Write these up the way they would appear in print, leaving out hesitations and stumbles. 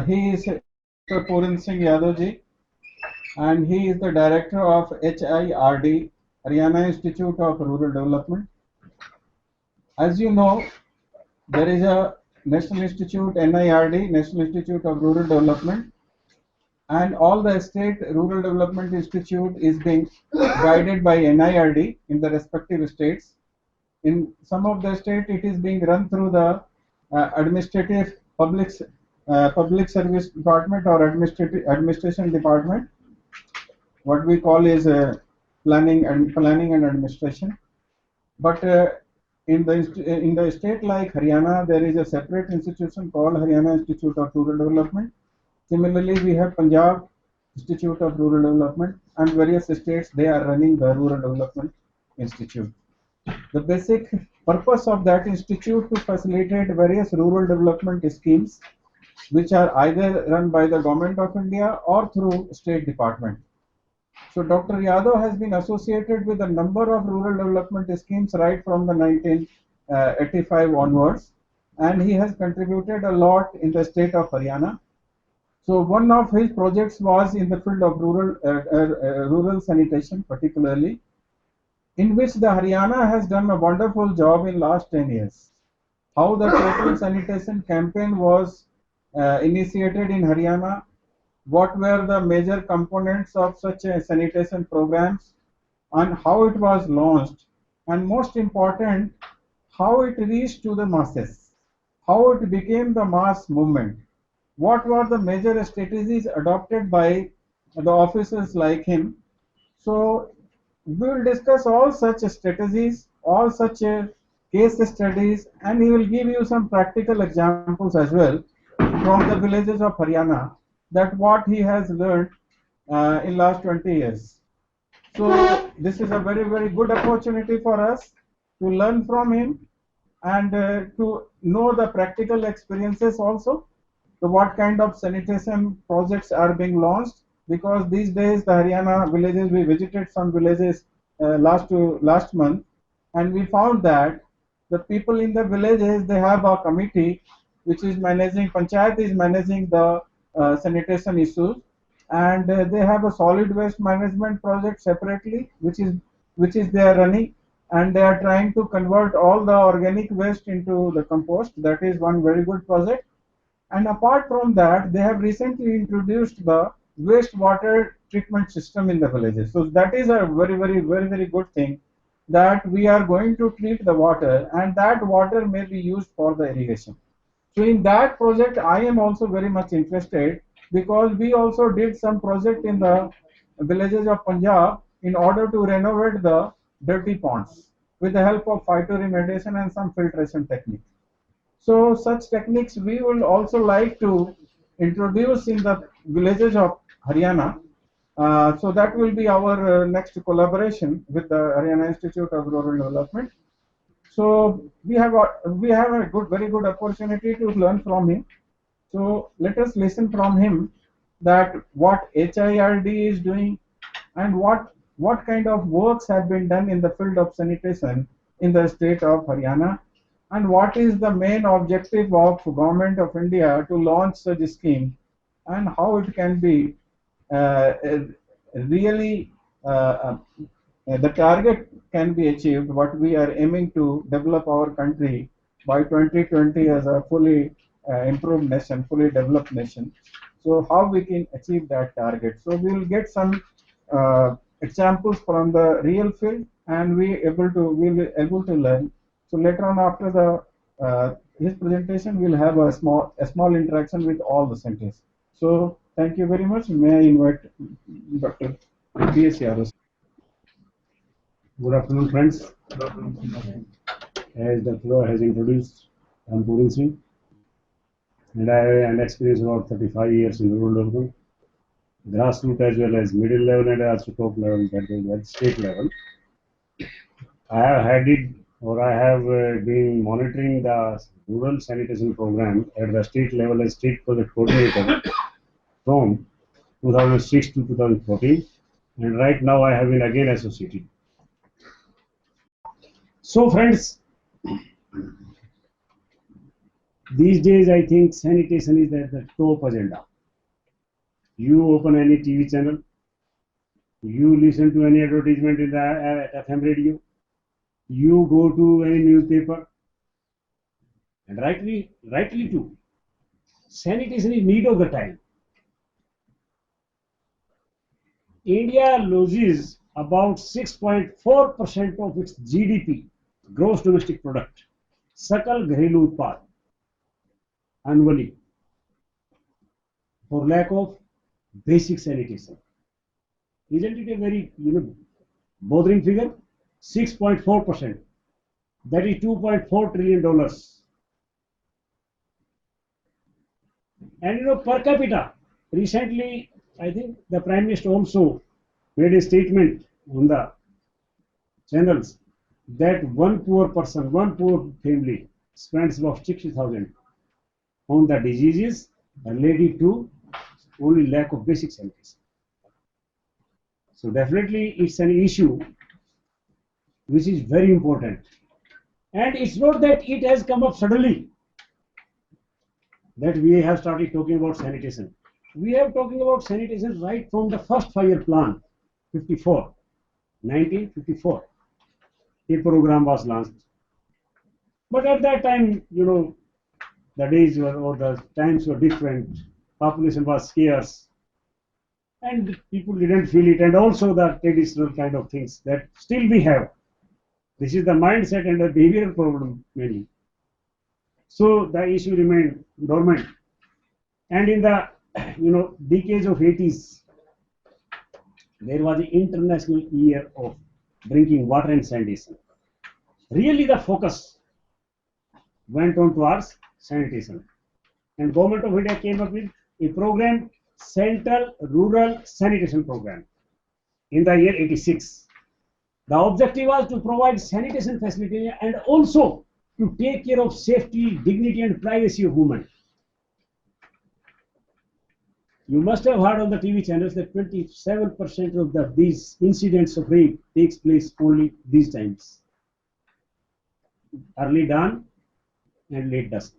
He is Dr. Puran Singh Yadav ji, and he is the director of HIRD, Haryana Institute of Rural Development. As you know, there is a National Institute, NIRD, National Institute of Rural Development, and all the state Rural Development Institute is being guided by NIRD in the respective states. In some of the state, it is being run through the administrative public service department or administration department. What we call is planning and administration. But in the state like Haryana, there is a separate institution called Haryana Institute of Rural Development. Similarly, we have Punjab Institute of Rural Development, and various states they are running the Rural Development Institute. The basic purpose of that institute to facilitate various rural development schemes, which are either run by the Government of India or through State Department. So Dr. Yadav has been associated with a number of rural development schemes right from the 1985 onwards, and he has contributed a lot in the state of Haryana. So one of his projects was in the field of rural sanitation, particularly, in which the Haryana has done a wonderful job in last 10 years. How the total sanitation campaign was initiated in Haryana, what were the major components of such a sanitation programs, and how it was launched, and most important, how it reached to the masses, how it became the mass movement, what were the major strategies adopted by the officers like him. So we will discuss all such strategies, all such case studies, and he will give you some practical examples as well from the villages of Haryana, that what he has learned in last 20 years. So this is a very, very good opportunity for us to learn from him and to know the practical experiences also. So what kind of sanitation projects are being launched, because these days the Haryana villages, we visited some villages last month, and we found that the people in the villages, they have a committee which is managing, Panchayat is managing the sanitation issues, and they have a solid waste management project separately, which is they are running, and they are trying to convert all the organic waste into the compost. That is one very good project. And apart from that, they have recently introduced the wastewater treatment system in the villages. So that is a very good thing, that we are going to treat the water, and that water may be used for the irrigation. So in that project, I am also very much interested, because we also did some project in the villages of Punjab in order to renovate the dirty ponds with the help of phytoremediation and some filtration technique. So such techniques we will also like to introduce in the villages of Haryana. So that will be our next collaboration with the Haryana Institute of Rural Development. So we have a very good opportunity to learn from him. So let us listen from him that what HIRD is doing, and what kind of works have been done in the field of sanitation in the state of Haryana, and what is the main objective of Government of India to launch such a scheme, and how it can be really the target can be achieved, what we are aiming to develop our country by 2020 as a fully improved nation, fully developed nation. So how we can achieve that target. So we will get some examples from the real field, and we will be able to learn. So later on, after the his presentation, we'll have a small interaction with all the centers. So thank you very much. May I invite Dr. B.S. Yadav. Good afternoon, friends. As the floor has introduced, I am Puran Singh, and I have an experience of about 35 years in rural development, grassroots as well as middle level and also top level, that is at state level. I have had it, or I have been monitoring the rural sanitation program at the state level as state project coordinator from 2006 to 2014, and right now I have been again associated. So friends, These days, I think sanitation is at the top agenda. You open any TV channel, you listen to any advertisement in the FM radio, you go to any newspaper, and rightly too, sanitation is need of the time. India loses about 6.4% of its GDP, gross domestic product, सकल घरेलू उत्पाद, annually, for lack of basic sanitation. Isn't it a very bothering figure? 6.4%. That is $2.4 trillion. And per capita, recently, I think the Prime Minister also made a statement on the channels that one poor person, one poor family spends about 60,000 on the diseases related to only lack of basic sanitation. So definitely it's an issue which is very important. And it's not that it has come up suddenly that we have started talking about sanitation. We have talking about sanitation right from the first 5-year plan, 1954. A program was launched. But at that time, the days were, or the times were different. Population was scarce. And people didn't feel it. And also the traditional kind of things that still we have. This is the mindset and the behavioral problem mainly. So the issue remained dormant. And in the decades of 80s, there was an international year of drinking water and sanitation. Really the focus went on towards sanitation. And Government of India came up with a program, Central Rural Sanitation Program, in the year 86. The objective was to provide sanitation facility and also to take care of safety, dignity and privacy of women. You must have heard on the TV channels that 27% of these incidents of rape takes place only these times. Early dawn and late dusk.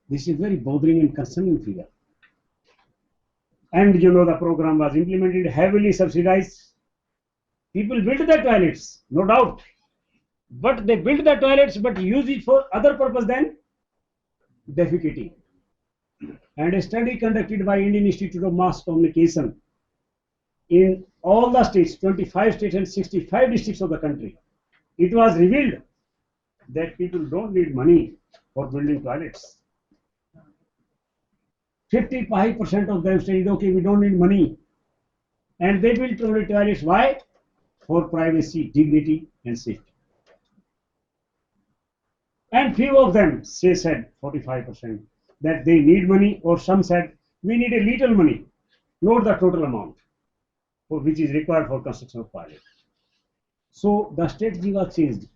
This is very bothering and concerning figure. And the program was implemented, heavily subsidized. People built the toilets, no doubt. But they built the toilets but use it for other purpose than defecating. And a study conducted by Indian Institute of Mass Communication in all the states, 25 states and 65 districts of the country, it was revealed that people don't need money for building toilets. 55% of them said, okay, we don't need money. And they built toilets. Why? For privacy, dignity and safety. And few of them said 45% that they need money, or some said we need a little money, not the total amount for which is required for construction of toilet. So the strategy was changed.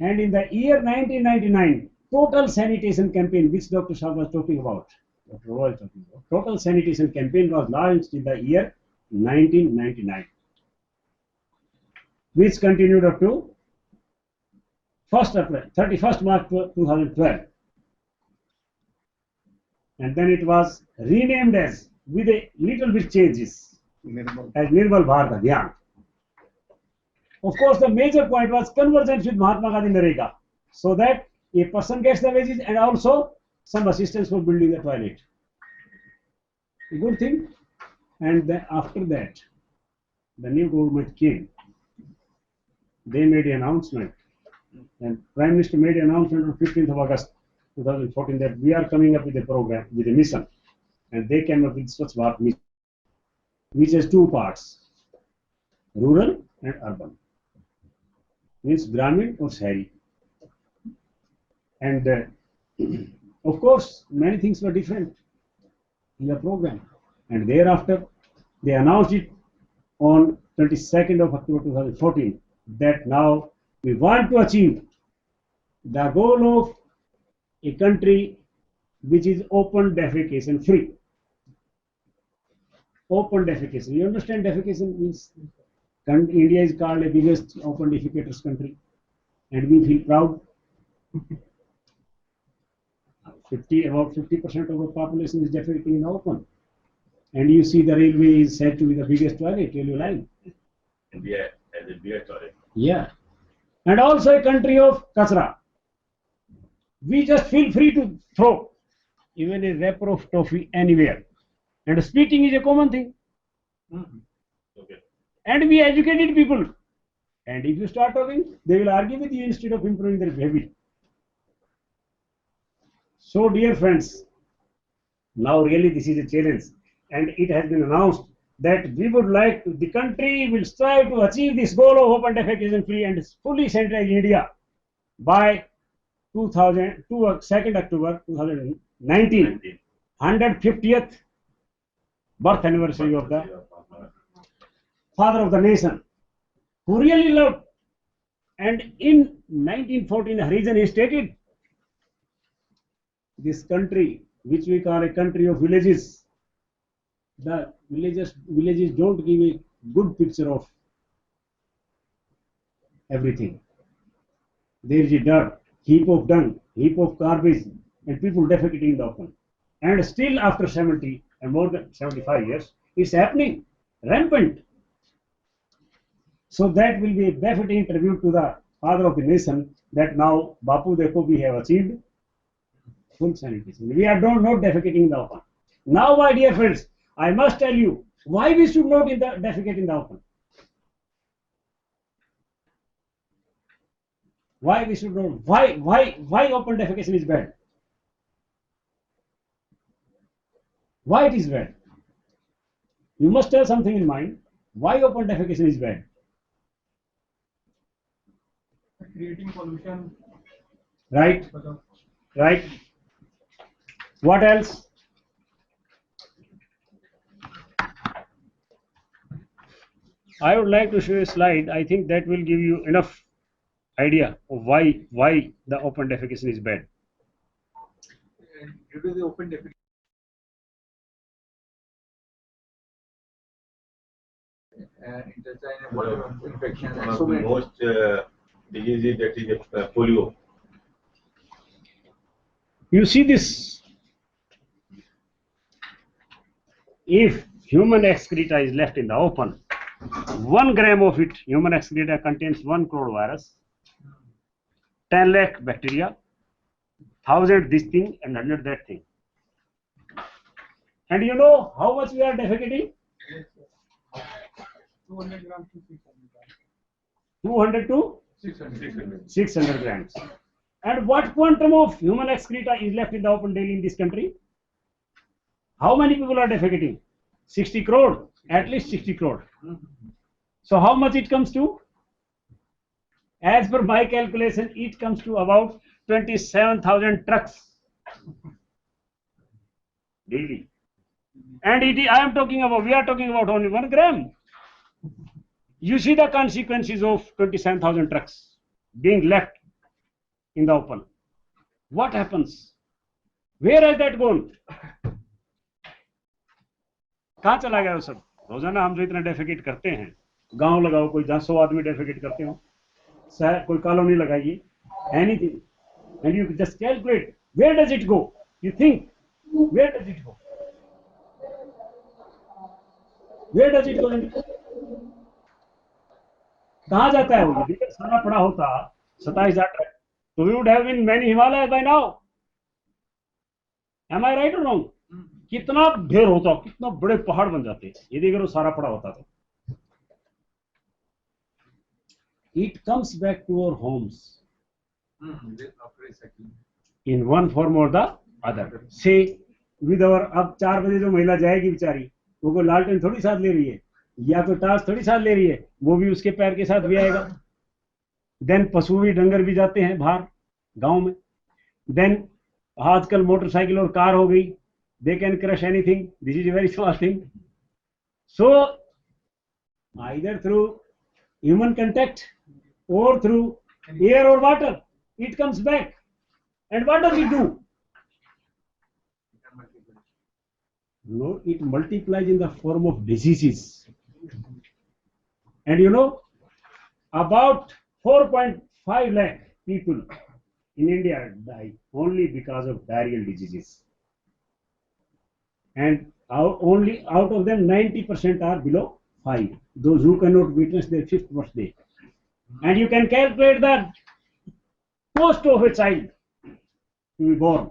And in the year 1999, total sanitation campaign, which Dr. Shah was talking about, Dr. Roy was talking about, total sanitation campaign was launched in the year 1999, which continued up to 31st March 2012. And then it was renamed as, with a little bit changes, as Nirmal Bharat Abhiyan. Of course, the major point was convergence with Mahatma Gandhi Narega, so that a person gets the wages and also some assistance for building the toilet. A good thing. And then after that, the new government came. They made an announcement, and Prime Minister made an announcement on 15th of August 2014 that we are coming up with a program, with a mission, and they came up with Swachh Bharat mission, which has two parts, rural and urban, means Gramin or Shahri. And of course, many things were different in the program, and thereafter they announced it on 22nd of October 2014 that now we want to achieve the goal of a country which is open defecation free. Open defecation. You understand defecation means India is called the biggest open defecators country, and we feel proud. About 50% of the population is defecating in the open. And you see the railway is said to be the biggest toilet, railway line. India as a beer toilet. Yeah. And also a country of kasra. We just feel free to throw even a wrapper of toffee anywhere. And spitting is a common thing. Okay. And we educated people. And if you start talking, they will argue with you instead of improving their behavior. So, dear friends, now really this is a challenge. And it has been announced that we would like to, the country will strive to achieve this goal of open defecation free and fully sanitized India by 2nd October 2019, 150th birth anniversary of the father of the nation, who really loved. And in 1914, Harijan he stated, this country, which we call a country of villages, the villages don't give a good picture of everything. There is a dirt, heap of dung, heap of garbage, and people defecating in the open. And still after 70 and more than 75 years, it's happening, rampant. So that will be a befitting tribute to the father of the nation, that now, Bapu Dekho, we have achieved full sanitation. We are not defecating in the open. Now, my dear friends, I must tell you why we should not defecate in the open. Why we should not? Why open defecation is bad? Why it is bad? You must have something in mind. Why open defecation is bad? Creating pollution. Right. Right. What else? I would like to show a slide. I think that will give you enough idea of why the open defecation is bad. Due to the open defecation, intestine and water infection, One and of so the many. most diseases, that is polio. You see this? If human excreta is left in the open, 1 gram of it, human excreta, contains 1 crore virus, 10 lakh bacteria, 1,000 this thing and 100 that thing. And you know how much we are defecating? 200 grams to 600 grams. 200 to 600. 600 grams. And what quantum of human excreta is left in the open daily in this country? How many people are defecating? 60 crore, at least 60 crore. So how much it comes to? As per my calculation, it comes to about 27,000 trucks daily. And we are talking about only 1 gram. You see the consequences of 27,000 trucks being left in the open. What happens? Where has that gone? कहाँ चला गया वो सब? रोजाना हम जो इतना defecate करते हैं, गांव लगाओ, कोई 100 आदमी डेफिकेट करते हो, शहर कोई कॉलोनी लगाइए, anything, and you just calculate where does it go? You think, where does it go? Where does it go? कहाँ जाता है वो? यदि सारा पड़ा होता 27,000 ट्रक, तो we would have been many Himalayas by now. Am I right or wrong? कितना ढेर होता, कितना बड़े पहाड़ बन जाते यदि अगर वो सारा पड़ा होता तो. It comes back to our homes in one form or the other. Say with our, अब 4 बजे जो महिला जाएगी बेचारी, वो कोई लालटेन थोड़ी साथ ले रही है, या तो टार्च थोड़ी साथ ले रही है, वो भी उसके पैर के साथ भी आएगा. देन पशु भी, डंगर भी जाते हैं बाहर गांव में. देन आजकल मोटरसाइकिल और कार हो गई, they can crush anything. This is a very small thing. So either through human contact or through air or water, it comes back. And what does it do? No, it multiplies in the form of diseases. And you know, about 4.5 lakh people in India die only because of diarrheal diseases. And only out of them 90% are below 5. Those who cannot witness their 5th birthday. And you can calculate the cost of a child to be born.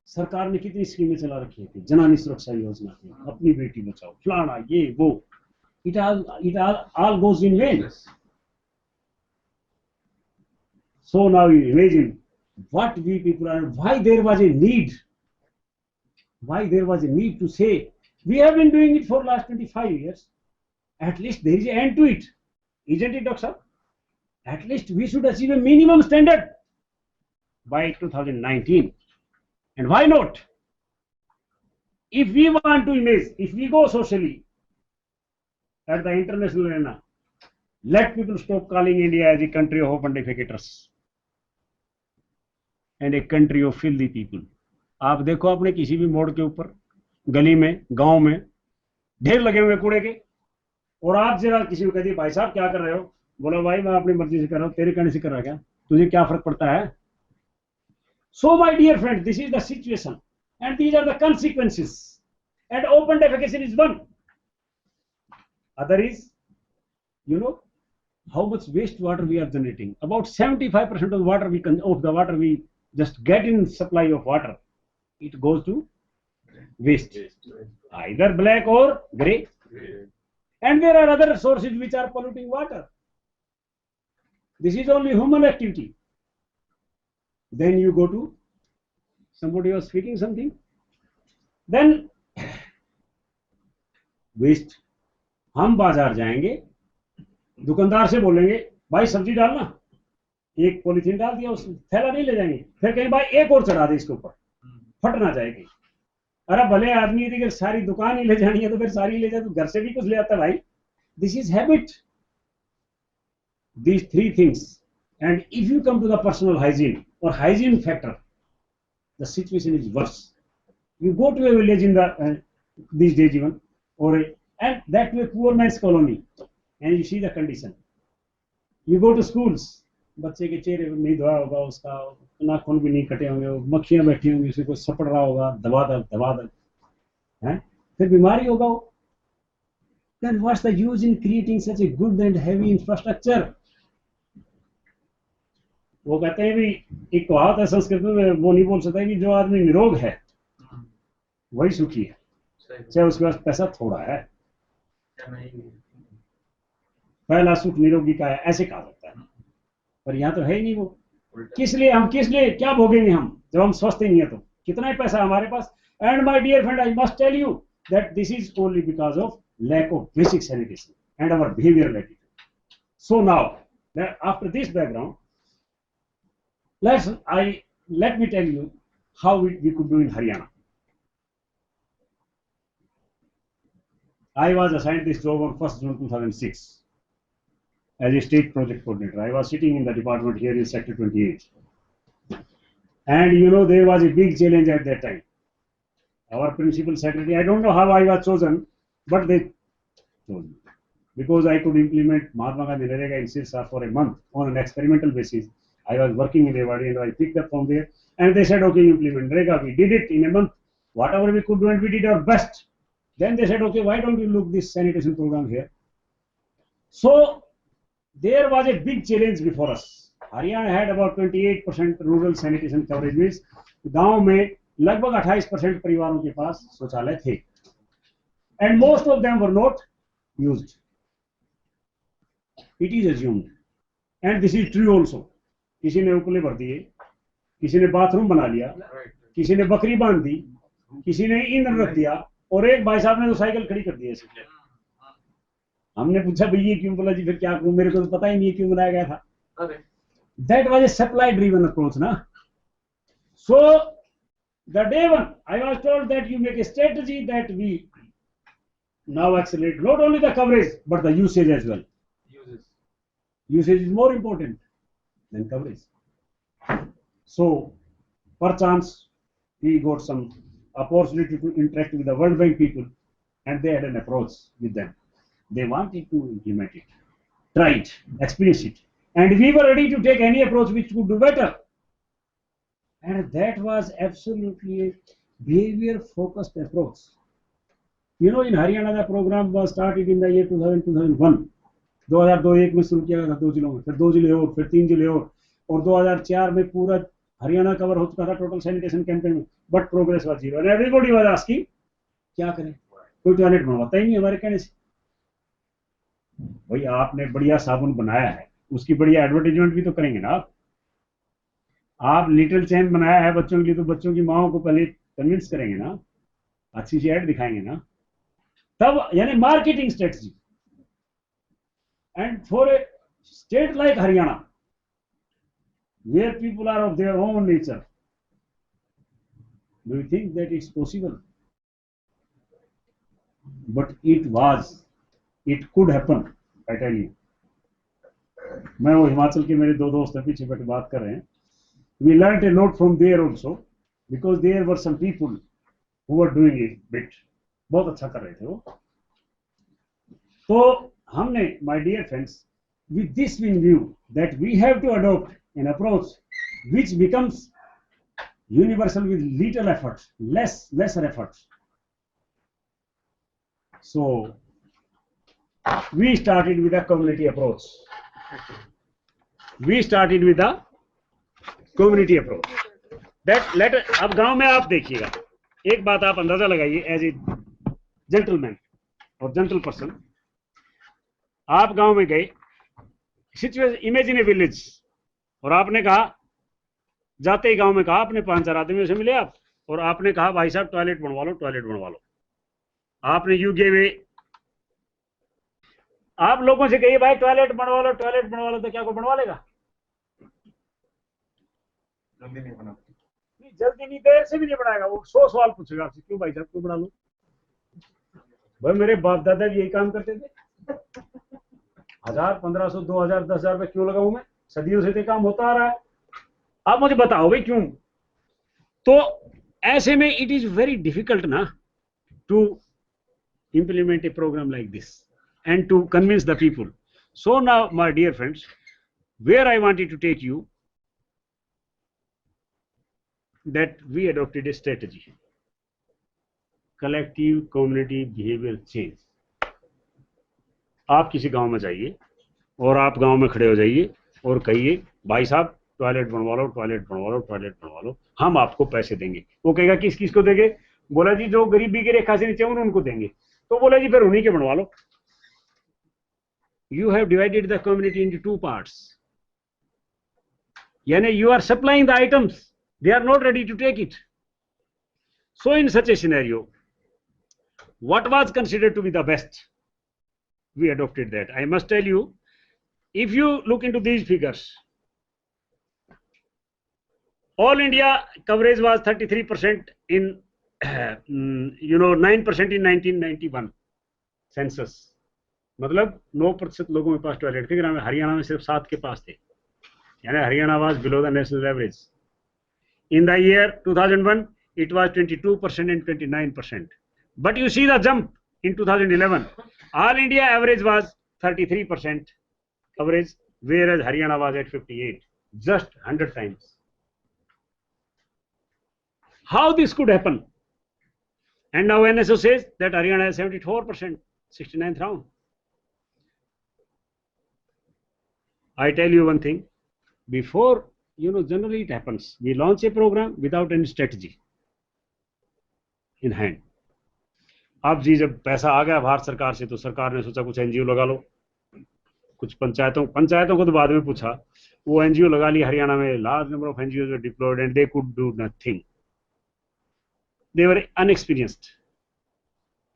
सरकार ने कितनी स्कीमें चला रखी थी, जनानी सुरक्षा योजना थी, अपनी बेटी बचाओ, फलाना ये वो, it all goes in vain. So now you imagine what we people are, why there was a need to say we have been doing it for last 25 years. At least there is an end to it, isn't it, Doctor? At least we should achieve a minimum standard by 2019. And why not? If we want to image, if we go socially at the international arena, let people stop calling India as a country of open defecators and a country of filthy people. आप देखो अपने किसी भी मोड़ के ऊपर, गली में, गांव में ढेर लगे हुए कूड़े के, और आप जरा किसी को कहते भाई साहब क्या कर रहे हो, बोलो भाई मैं अपनी मर्जी से कर रहा हूं, तेरे कहने से कर रहा क्या, तुझे क्या फर्क पड़ता है? So my dear friend, this is the situation and these are the consequences, and open defecation is one. Other is, you know how much wastewater we are generating. About 75% of the water we just get in supply of water, it goes to waste, either black or grey. And there are other sources which are polluting water. This is only human activity. Then you go to, somebody was speaking something, then waste. हम बाजार जाएंगे, दुकानदार से बोलेंगे भाई सब्जी डालना, एक पॉलीथीन डाल दिया, उस थैला नहीं ले जाएंगे, फिर कहें भाई एक और चढ़ा दे इसके ऊपर, फट ना जाएगी। अरे भले आदमी यदि सारी दुकान ही ले जानी है तो फिर सारी ले जाए, तो घर से भी कुछ ले आता भाई। This is habit, these three things. And if you come to the personal hygiene or hygiene factor, the situation is worse. You go to a village in the these days even, and that way poor man's colony, and you see the condition. You go to schools, बच्चे के चेहरे पे नहीं धोया होगा, उसका नाखून भी नहीं कटे होंगे, मक्खियां बैठी होंगी, उसी को सपड़ रहा होगा, दबा हैं, फिर बीमारी होगा वो. Then what's the use in creating such a good and heavy infrastructure? वो कहते हैं भी, एक कहावत है संस्कृत में, वो नहीं बोल सकता कि जो आदमी निरोग है वही सुखी है, चाहे उसके पास पैसा थोड़ा है. पहला सुख निरोगी का है, ऐसे कहा जाता है, पर यहाँ तो है ही नहीं वो. किस लिए क्या भोगेंगे हम जब हम स्वस्थ ही नहीं है तो? कितना ही पैसा हमारे पास. And my dear friend, I must tell you that this is only because of lack of basic sanitation and our behavioral attitude. So now, after this background, let me tell you how we could do in Haryana. I was assigned this job on 1st June 2006 as a state project coordinator. I was sitting in the department here in Sector 28. And you know, there was a big challenge at that time. Our principal secretary, I don't know how I was chosen, but they chose me because I could implement Mahatma Gandhi Narega in Sirsa for a month on an experimental basis. I was working in Rewari and I picked up from there, and they said, okay, implement Narega. We did it in a month, whatever we could do, and we did our best. Then they said, okay, why don't you look this sanitation program here? So there was a big challenge before us. Haryana had about 28% rural sanitation coverage, means गांव में लगभग 28% परिवारों के पास शौचालय थे. And most of them were not used. It is assumed, and this is true also. किसी ने उपले भर दिए, किसी ने बाथरूम बना लिया, किसी ने बकरी बांध दी, किसी ने ईंधन रख दिया, और एक भाई साहब ने तो साइकिल खड़ी कर दी ऐसे. हमने पूछा भाई ये क्यों? बोला जी फिर क्या करूं, मेरे को तो पता ही नहीं क्यों बनाया गया था. That was a supply driven approach, na? So the day one, I was told that you make a strategy that we now accelerate not only the coverage but the usage as well. Usage is more important than coverage. So perchance we got some opportunity to interact with the World Bank people, and they had an approach with them. They wanted to implement it, try it, experience it, and we were ready to take any approach which would do better. and that was absolutely a behavior focused approach. You know, in Haryana the program was started in the year 2000 2001. 2002-1 में शुरू किया था 2 जिलों में, फिर 2 जिले और फिर 3 जिले और 2004 में पूरा हरियाणा कवर हो चुका था टोटल सैनिटेशन कैंपेन में, but progress was zero and everybody was asking क्या करें, कोई टॉयलेट बनवाता ही नहीं हमारे कहने से। भाई आपने बढ़िया साबुन बनाया है, उसकी बढ़िया एडवर्टाइजमेंट भी तो करेंगे ना आप लिटिल चैन बनाया है बच्चों के लिए, तो बच्चों की माओ को पहले कन्विंस करेंगे ना, अच्छी सी एड दिखाएंगे ना, तब यानी marketing strategy. And for a state like Haryana where people are of their own nature, do you think that it's possible? But it could happen, I tell you. मैं वो हिमाचल के मेरे 2 दोस्त हैं पीछे बैठे बात कर रहे हैं, we learned a lot from there also because there were some people who were doing it bit, बहुत अच्छा कर रहे थे वो। तो हमने, my dear friends, with this in view that we have to adopt an approach which becomes universal with little efforts, lesser efforts. So we started with a community approach. That अब गांव में आप देखिएगा, एक बात आप अंदाजा लगाइए एज ए जेंटलमैन और जेंटल पर्सन, आप गांव में गए, सिचुएशन इमेजिन ए विलेज, और आपने कहा, जाते ही गांव में कहा, आपने 5-4 आदमियों से मिले आप, और आपने कहा भाई साहब टॉयलेट बनवा लो। आपने यू गिव ए, आप लोगों से कहिए भाई टॉयलेट बनवा लो, तो क्या को बनवा लेगा? जल्दी नहीं, देर से भी नहीं बनाएगा, वो 100 सवाल पूछेगा आपसे, क्यों भाई साहब क्यों बना लो? भाई मेरे बाप दादा भी यही काम करते थे, 1000, 1500, 2000, 10,000 रुपए क्यों लगाऊं मैं? सदियों से तो काम होता आ रहा है, आप मुझे बताओ भाई क्यों? तो ऐसे में इट इज वेरी डिफिकल्ट ना to implement a program like this and to convince the people. So now, my dear friends, where I wanted to take you, that we adopted a strategy, collective community behavior change. आप किसी गांव में जाइए और आप गांव में खड़े हो जाइए और कहिए भाई साहब टॉयलेट बनवा लो, हम आपको पैसे देंगे। वो कहेगा किस किस को देंगे? बोला जी जो गरीबी की रेखा से नीचे उनको देंगे। तो बोला जी फिर उन्हीं के बनवा लो। You have divided the community into 2 parts. यानी you are supplying the items, they are not ready to take it. So in such a scenario, what was considered to be the best? We adopted that. I must tell you, if you look into these figures, all India coverage was 33% in 9% in 1991 census. मतलब 9% लोगों के पास toilet थे। ग्राम में हरियाणा में सिर्फ 7 के पास थे, यानी Haryana was below the national average. In the year 2001 it was 22% and 29%, but you see the jump in 2011. All India average was 33% coverage, whereas Haryana was at 58, just 100 times. How this could happen? And now NSO says that Haryana has 74%, 69th round. I tell you one thing, before, generally it happens, we launch a program without any strategy in hand. अब जी जब पैसा आ गया भारत सरकार से, तो सरकार ने सोचा कुछ एनजीओ लगा लो, कुछ पंचायतों को तो बाद में पूछा, वो एनजीओ लगा ली हरियाणा में। Large number of NGO were deployed and they could do nothing. They were unexperienced,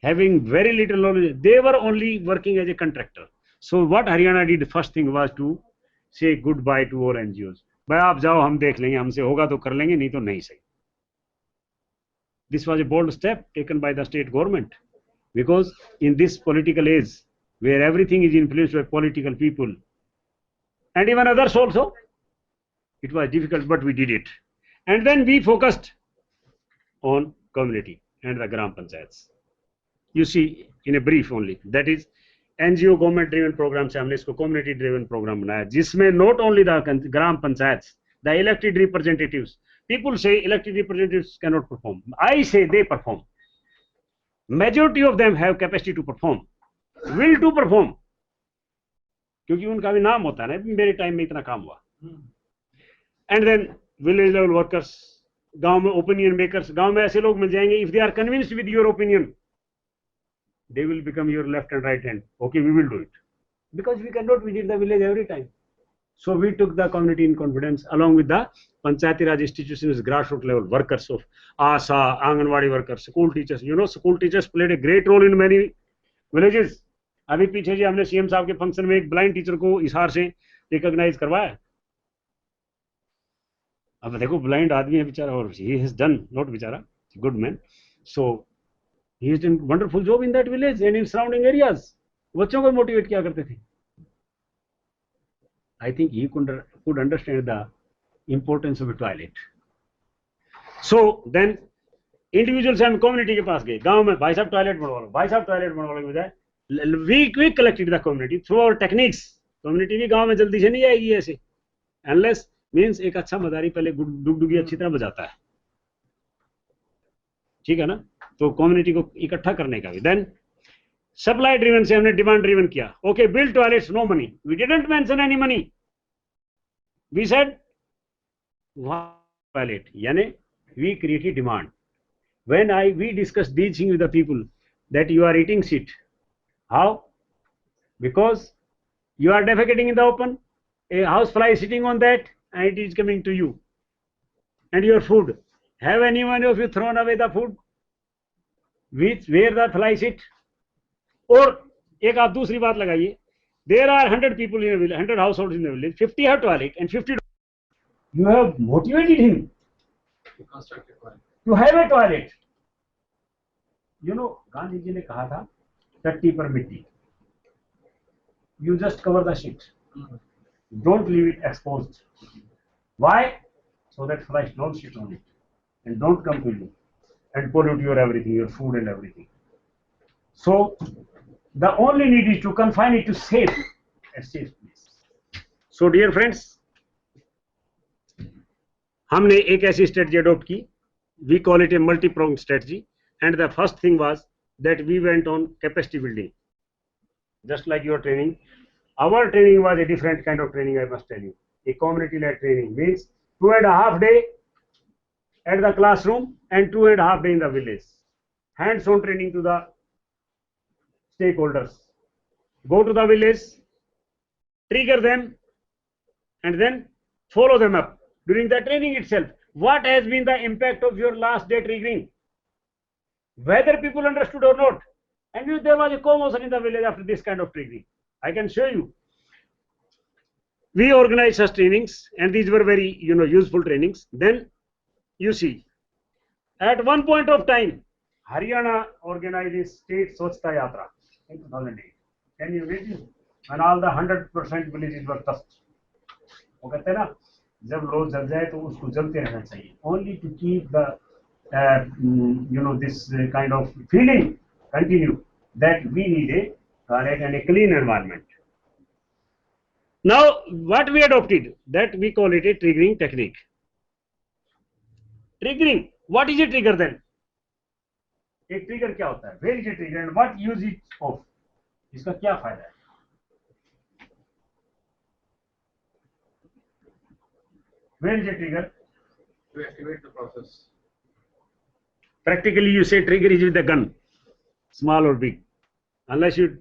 having very little knowledge. They were only working as a contractor. So what Haryana did, first thing was to say goodbye to all NGOs. भाई आप जाओ, हम देख लेंगे, हमसे होगा तो कर लेंगे, नहीं तो नहीं सही. This was a bold step taken by the state government, because in this political age where everything is influenced by political people and even others also, it was difficult, but we did it. And then we focused on community and the gram panchayats. You see, in a brief only, that is NGO government driven program से हमने इसको community driven program बनाया, जिसमें not only the gram panchayats, the elected representatives, People say elected representatives cannot perform. I say they perform. Majority of them have capacity to perform, will to perform, क्योंकि उनका भी नाम होता है ना, मेरे टाइम में इतना काम हुआ. And then village level workers, गांव में opinion makers, गांव में ऐसे लोग मिल जाएंगे, if they are convinced with your opinion, they will become your left and right hand. Okay, we will do it, because we cannot visit the village every time. So we took the community in confidence along with the Panchayati Raj institutions, grassroots level workers of ASA, Anganwadi workers, school teachers. You know, school teachers played a great role in many villages. अभी पीछे जी हमने CM साहब के function में एक blind teacher को इशार से recognise करवाया. अब देखो ब्लाइंड आदमी है बेचारा, और he has done, not बेचारा, good man. So he has done wonderful job in that village and in surrounding areas. बच्चों को मोटिवेट किया करते थे. I think he could understand the importance of a toilet. So then individuals and community के पास गए, गांव में भाई साहब टॉयलेट बनवा लो, भाई साहब टॉयलेट बनवा लो के बजाय we collected the community through our techniques. Community भी गांव में जल्दी से नहीं आएगी ऐसे, unless means एक अच्छा मदारी पहले डुगडुगी अच्छी तरह बजाता है, ठीक है ना. तो कम्युनिटी को इकट्ठा करने का भी. देन सप्लाई ड्रिवन से हमने डिमांड ड्रिवन किया. Okay, build toilets, no money. We didn't mention any money. We said toilet, यानी we created demand. When we discussed these things with the people that you are eating shit. How? Because you are defecating in the open, a housefly is sitting on that and it is coming to you. And your food, have anyone of you thrown away the food where the fly sit? और एक आप दूसरी बात लगाइए, there are 100 people in a village, 100 households in the village, 50 have toilet and 50 you have motivated him to have a toilet. You know, Gandhi ji ने कहा था टट्टी पर मिट्टी. You just cover the shit, don't leave it exposed. Why? So that flies don't sit on it and don't come to you and pollute your everything, your food and everything. So the only need is to confine it to a safe place. So dear friends, हमने एक ऐसी strategy adopt की. We call it a multi-pronged strategy. And the first thing was that we went on capacity building. Just like your training, our training was a different kind of training, I must tell you. A community-led training means 2.5 days at the classroom and 2.5 days in the village. Hands-on training to the stakeholders. Go to the village, trigger them, and then follow them up. During the training itself, what has been the impact of your last day triggering? Whether people understood or not. And if there was a commotion in the village after this kind of triggering, I can show you. We organized such trainings, and these were very, useful trainings. Then you see, at one point of time, Haryana organized a state Swachhta Yatra in 2008. Can you imagine? When all the 100% villages were touched. वो कहते हैं ना, जब लोग जल जाए तो उसको जलते रहना चाहिए. Only to keep the this kind of feeling continue, that we need a correct and a clean environment. Now what we adopted, that we call it a triggering technique. Triggering, what is a trigger then? एक trigger क्या होता है? Where is a trigger and what use it of? इसका क्या फायदा है? Where is a trigger? To activate the process. Practically you say trigger is with a gun, small or big. Unless you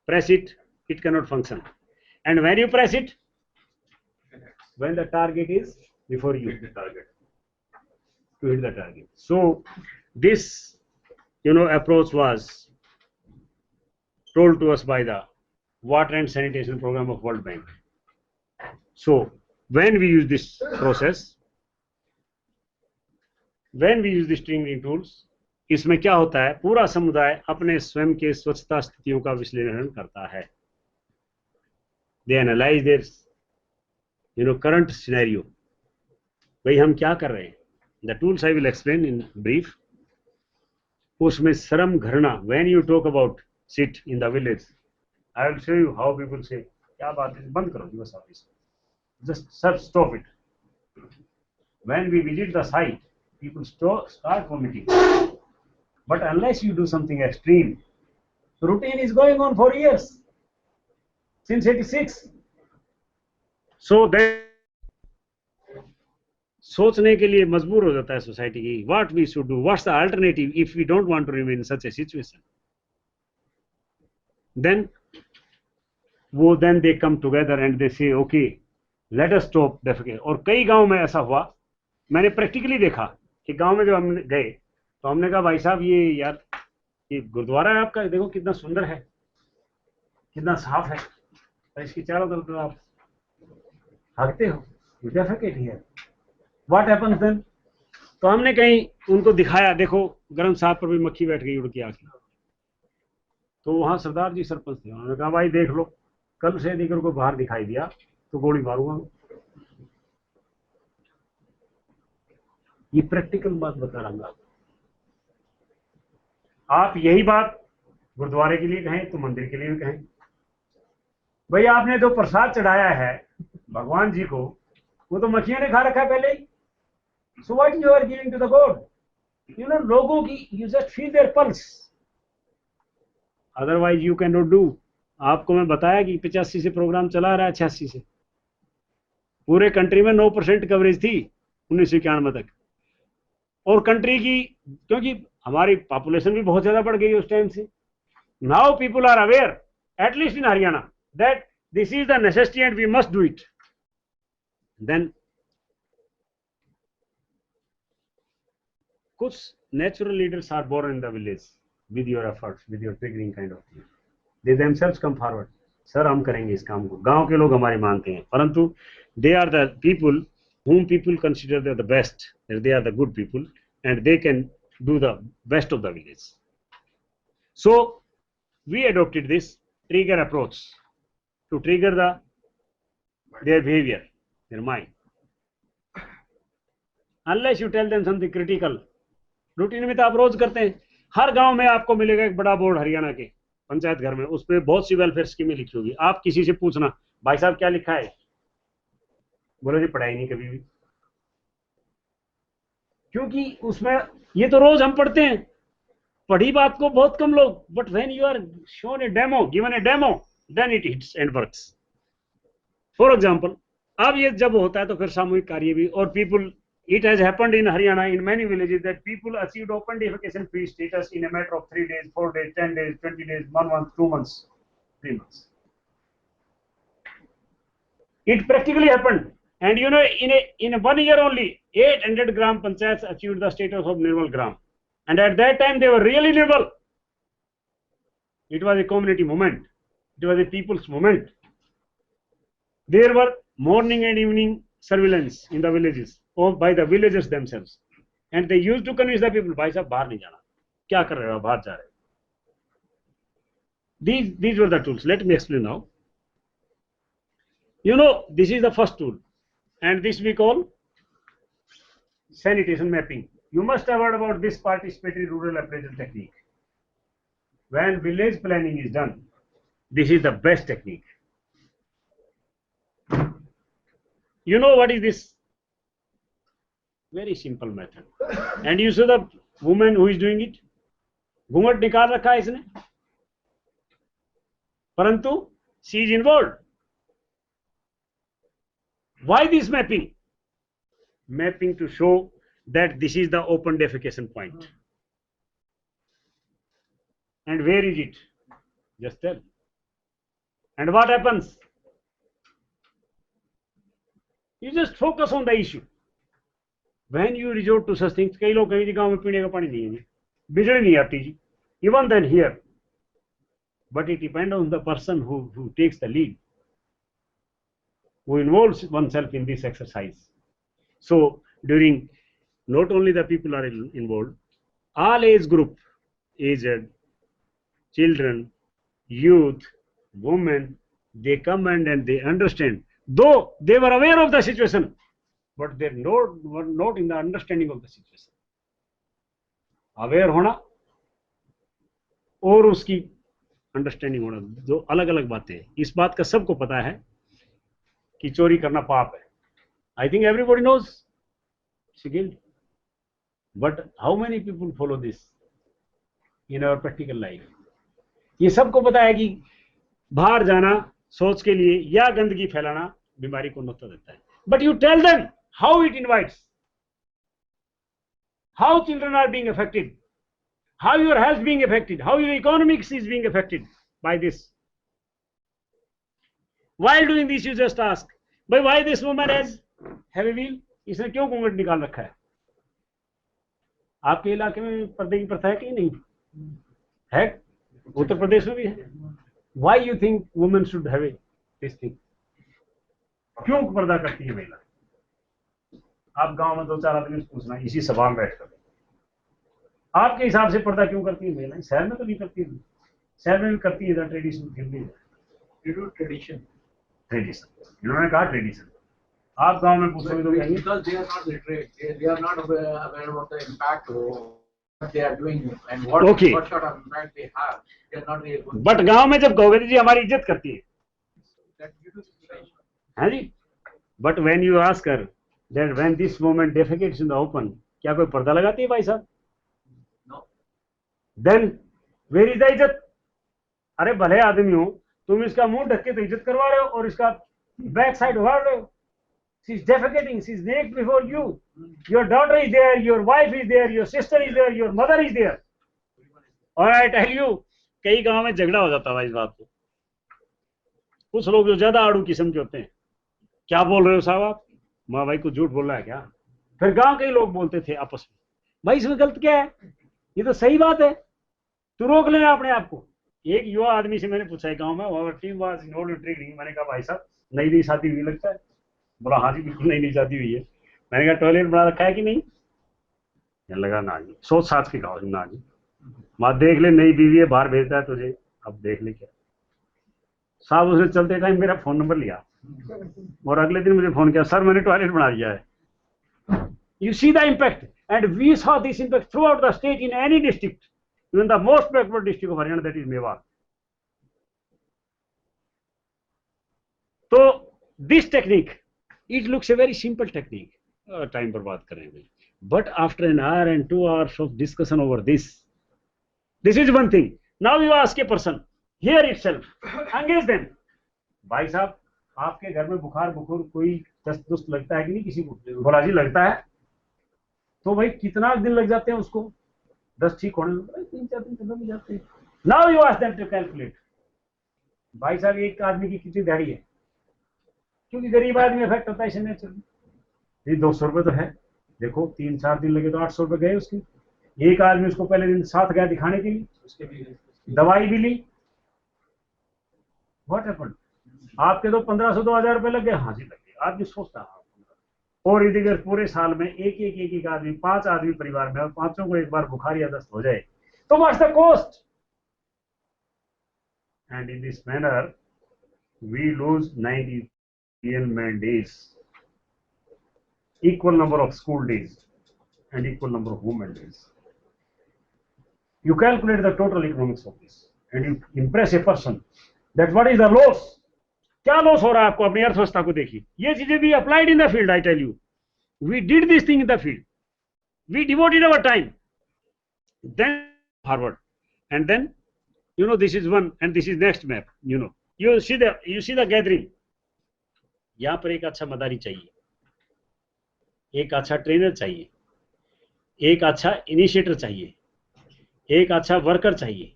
press it, it cannot function. And when you press it, when the target is before you, to hit the target. So this approach was told to us by the Water and Sanitation Program of World Bank. So when we use this process, when we use the triggering tools, इसमें क्या होता है? पूरा समुदाय अपने स्वयं के स्वच्छता स्थितियों का विश्लेषण करता है. They analyze their current scenario. भाई हम क्या कर रहे हैं? The tools I will explain in brief. उसमें श्रम घृणा, when you talk about sit in the village, I will show you how people say, क्या बात है, बंद करो जी बस office, just stop it. when we visit the site, people start vomiting. But unless you do something extreme, routine is going on for years, since 86. So then सोचने के लिए मजबूर हो जाता है सोसाइटी की, what we should do, what's the alternative if we don't want to remain in such a situation. Then they come together and they say okay let us stop defecation. और कई गांव में ऐसा हुआ, मैंने प्रैक्टिकली देखा कि गांव में जब हम गए तो हमने कहा भाई साहब ये यार ये गुरुद्वारा है आपका, देखो कितना सुंदर है, कितना साफ है, और इसकी चारों तरफ तो आप भागते हो, you defecate here, what happens then. तो हमने कहीं उनको दिखाया, देखो गरम साहब पर भी मक्खी बैठ गई उड़ के आके. तो वहां सरदार जी सरपंच थे, उन्होंने कहा भाई देख लो, कल से यदि को बाहर दिखाई दिया तो गोली मारूंगा. ये प्रैक्टिकल बात बता रहा हूं. आप यही बात गुरुद्वारे के लिए कहें तो मंदिर के लिए भी कहें. भाई आपने जो प्रसाद चढ़ाया है भगवान जी को, वो तो मक्खियों ने खा रखा है पहले ही. So what you are giving to the god, you know, लोगों की you just feel their pulse, otherwise you can not do. आपको मैं बताया कि 85 से प्रोग्राम चला रहा है, 86 से. पूरे कंट्री में 9% कवरेज थी 1991 तक. और कंट्री की, क्योंकि हमारी पॉपुलेशन भी बहुत ज्यादा बढ़ गई उस टाइम से. Now people are aware, at least in Haryana, that this is the necessity and we must do it. Then कुछ natural leaders are born in the village with your efforts, with your triggering kind of thing. They themselves come forward. Sir हम करेंगे इस काम को, गांव के लोग हमारी मानते हैं, परंतु they are the people whom people consider they are the best, they are the good people and they can do the best of the village. So we adopted this trigger approach to trigger their behavior, their mind. Unless you tell them something critical, routine में तो आप रोज करते हैं. हर गांव में आपको मिलेगा एक बड़ा बोर्ड हरियाणा के पंचायत घर में, उस पर बहुत सी वेलफेयर स्कीमें लिखी होगी. आप किसी से पूछना भाई साहब क्या लिखा है, बोलो जी पढ़ाई नहीं कभी भी, क्योंकि उसमें ये तो रोज हम पढ़ते हैं, पढ़ी बात को बहुत कम लोग. But when you are shown a demo, given a demo, then it hits and works. For example, अब ये जब होता है तो फिर सामूहिक कार्य भी, और people, it has happened in Haryana in many villages that people achieved open defecation free status in a matter of 3 days, 4 days, 10 days, 20 days, 1 month, 2 months, 3 months. It practically happened, and you know, in a 1 year only 800 gram panchayats achieved the status of Nirmal Gram, and at that time they were really nirmal. It was a community movement, it was a people's movement. There were morning and evening surveillance in the villages or by the villagers themselves, and they used to convince the people, भाई साहब बाहर नहीं जाना, क्या कर रहे हो, बाहर जा रहे हो. These were the tools. Let me explain now. You know, this is the first tool, and this we call sanitation mapping. You must have heard about this participatory rural appraisal technique. When village planning is done, this is the best technique. You know what is this? Very simple method. And you see the woman who is doing it, घूंघट निकाल रखा है इसने, परंतु she is involved. Why this mapping? Mapping to show that this is the open defecation point. And where is it? Just tell. And what happens? You just focus on the issue. When you resort to such things, कई लोग कहीं गांव में पीने का पानी नहीं है जी, बिजली नहीं आती जी, even then here, but it depends on the person who takes the lead, who involves oneself in this exercise. So during, not only the people are involved, all age group, aged, children, youth, women, they come and they understand, though they were aware of the situation, but they were not in the understanding of the situation. Aware होना और उसकी understanding होना, जो अलग अलग बातें हैं. इस बात का सबको पता है कि चोरी करना पाप है. I think everybody knows. She killed. But how many people follow this in our practical life? ये सबको पता है कि बाहर जाना सोच के लिए या गंदगी फैलाना बीमारी को नुकता देता है. But you tell them how it invites, how children are being affected, how your health being affected, how your economics is being affected by this. While doing this, you just ask, but why this woman has heavy wheel? इसने क्यों घूंघट निकाल रखा है? आपके इलाके में पर्दे की प्रथा है कि नहीं है? उत्तर प्रदेश में भी है. Why you think women should have this thing? क्यों पर्दा करती है महिला? आप गांव में 2-4 आदमी से पूछना इसी सभा में बैठकर, आपके हिसाब से पर्दा क्यों करती है महिला? शहर में तो नहीं करती है. शहर में भी करती है. ट्रेडिशन फिर भी ट्रेडिशन इन्होंने कहा ट्रेडिशन. आप गांव में पूछोगे तो कहेंगे because they are not literate, they are not aware about the impact of what they are doing and what Okay. what sort of impact they have. They are not able. But गांव में जब कहोगे जी हमारी इज्जत करती है, That's due to situation. है जी. But when you ask her that when this woman defecates in the open, क्या कोई पर्दा लगाती है भाई साहब? No. Then where is the इज्जत? अरे भले आदमी हो, तुम इसका मुंह ढक के तो इज्जत करवा रहे हो और इसका बैक साइड उगाड़ रहे हो. She is defecating, she is naked before you. Your daughter is there, your wife is there, your sister is there, your mother is there. और I tell you, कई गांव में झगड़ा हो जाता है इस बात को. कुछ लोग जो ज्यादा आड़ू किस्म के होते हैं, क्या बोल रहे हो साहब आप? माँ भाई को झूठ बोल रहा है क्या? फिर गांव के लोग बोलते थे आपस में, भाई इसमें गलत क्या है? ये तो सही बात है, तू रोक लेना अपने आप को. एक युवा आदमी से मैंने पूछा है गांव में, और team was involved in trading. मैंने कहा भाई साहब नई नई शादी हुई लगता है? बोला हाँ जी बिल्कुल नई नई शादी हुई है. मैंने कहा टॉयलेट बना रखा है कि नहीं? कहने लगा ना जी. सोच साथ के कहा ना जी. माँ देख ले नई बीवी है, बाहर भेजता है तुझे, अब देख ले क्या. साहब उसने चलते टाइम मेरा फोन नंबर लिया और अगले दिन मुझे फोन किया, सर मैंने टॉयलेट बना दिया है. You see the impact and we saw this impact throughout the state in any district, even the most backward district of Haryana, that is Mewar. तो this technique, it looks a very simple technique. Time बर्बाद करेंगे. But after an hour and 2 hours of discussion over this is one thing. Now you ask a person here itself, engage them. भाई साहब आपके घर में बुखार कोई दस्त दुस्त लगता है कि नहीं किसी को? बोला जी लगता है. तो भाई कितना दिन लग जाते हैं उसको दस्त ठीक होने में? 3-4 दिन खत्म हो जाते हैं. Now you ask them to calculate. भाई साहब एक आदमी की कितनी दिहाड़ी है? क्योंकि गरीब आदमी इफेक्ट होता है इसे नेचुरली. ये 200 रुपए तो है. देखो 3-4 दिन लगे तो 800 रुपए गए उसके. एक आदमी उसको पहले दिन साथ गया दिखाने के लिए, उसके भी दवाई भी ली. What happened? आपके तो 1500-2000 रुपए लग गए. हाँ जी लग गए. आदमी सोचता है. और यदि अगर पूरे साल में एक आदमी 5 आदमी परिवार में और 5 को एक बार बुखार या दस्त हो जाए तो what's the cost? And in this manner we lose 90 man days, equal number of school days and equal number of women days. You calculate the total economics of this and you impress a person that what is the loss. क्या loss हो रहा है आपको? अपनी अर्थव्यवस्था को देखिए. ये चीजें भी applied in the field. I tell you, we did this thing in the field. We devoted our time. Then forward, and then you know this is one and this is next map. You see the gathering. यहाँ पर एक अच्छा मदारी चाहिए, एक अच्छा trainer चाहिए, एक अच्छा इनिशिएटर चाहिए, एक अच्छा वर्कर चाहिए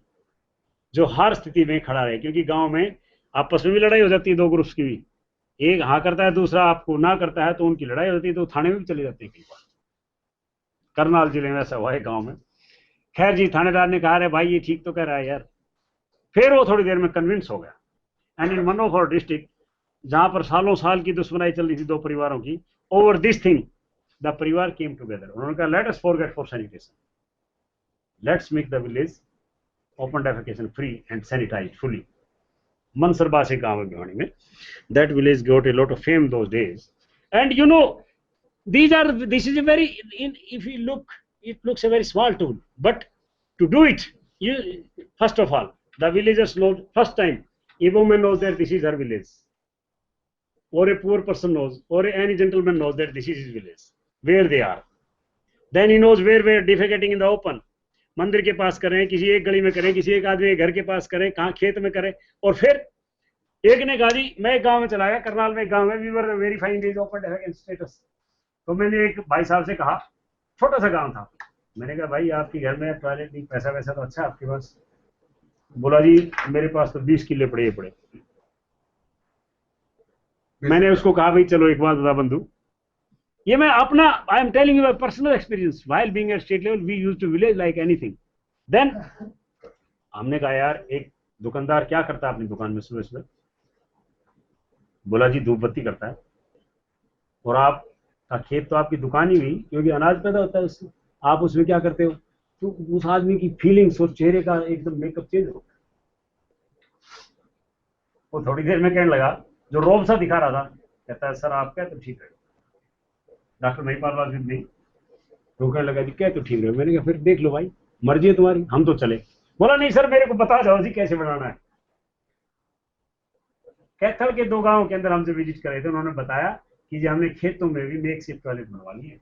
जो हर स्थिति में खड़ा रहे. क्योंकि गांव में आपस में भी लड़ाई हो जाती है, 2 ग्रुप्स की भी. एक हाँ करता है, दूसरा आपको ना करता है, तो उनकी लड़ाई होती है, तो थाने में भी चले जाते हैं कई बार. करनाल जिले में ऐसा हुआ है गाँव में. खैर जी थानेदार ने कहा अरे भाई ये ठीक तो कह रहा है यार. फिर वो थोड़ी देर में कन्विंस हो गया. And in one of our district जहां पर सालों साल की दुश्मनाई चल रही थी 2 परिवारों की, ओवर दिस थिंग द परिवार केम टुगेदर. उन्होंने कहा let us forget for sanitation, let's make the village open defecation free and sanitized fully. मनसरबा से गांव में भिवानी में, that village got a lot of fame those days. And you know this is a very, if you look, it looks a very small tool, but to do it, you first of all the villagers know, first time a woman knows that this is her village, or a poor person knows, or any gentleman knows that this is his village, where they are. Then he knows where defecating in the open. मंदिर के पास करें, किसी एक गली में करें, किसी एक आदमी के घर के पास करें, कहाँ खेत में करें. और फिर एक ने कहा जी मैं एक गांव में चला गया, करनाल में एक गांव में, we were verifying this open defecation status. तो मैंने एक भाई साहब से कहा, छोटा सा गांव था, मैंने कहा भाई आपके घर में टॉयलेट नहीं, पैसा वैसा तो अच्छा आपके पास. बोला जी मेरे पास तो 20 किले पड़े. मैंने उसको कहा भाई चलो एक बात बता बंधु, ये मैं अपना, I am telling you personal experience, while being at state level we used to village like anything. Then हमने कहा यार एक दुकानदार क्या करता है अपनी दुकान में सुबह सुबह. बोला जी धूप बत्ती करता है. और आपका खेत तो आपकी दुकान ही हुई, क्योंकि अनाज पैदा होता है उससे, आप उसमें क्या करते हो, तो उस आदमी की फीलिंग्स और चेहरे का एकदम मेकअप चेंज हो. वो थोड़ी देर में कहने लगा, जो रोब सा दिखा रहा था, कहता है सर आप क्या तो ठीक है, doctor Mahipal was with me. तो कहने लगा जी क्या तो ठीक है. मैंने कहा फिर देख लो भाई, मर्जी है तुम्हारी, हम तो चले. बोला नहीं सर मेरे को बता जाओ जी कैसे बनाना है. कैथल के 2 गांव के अंदर हमसे विजिट करे थे, उन्होंने बताया कि जी हमने खेतों में भी मेकशिफ्ट टॉयलेट बनवा ली है,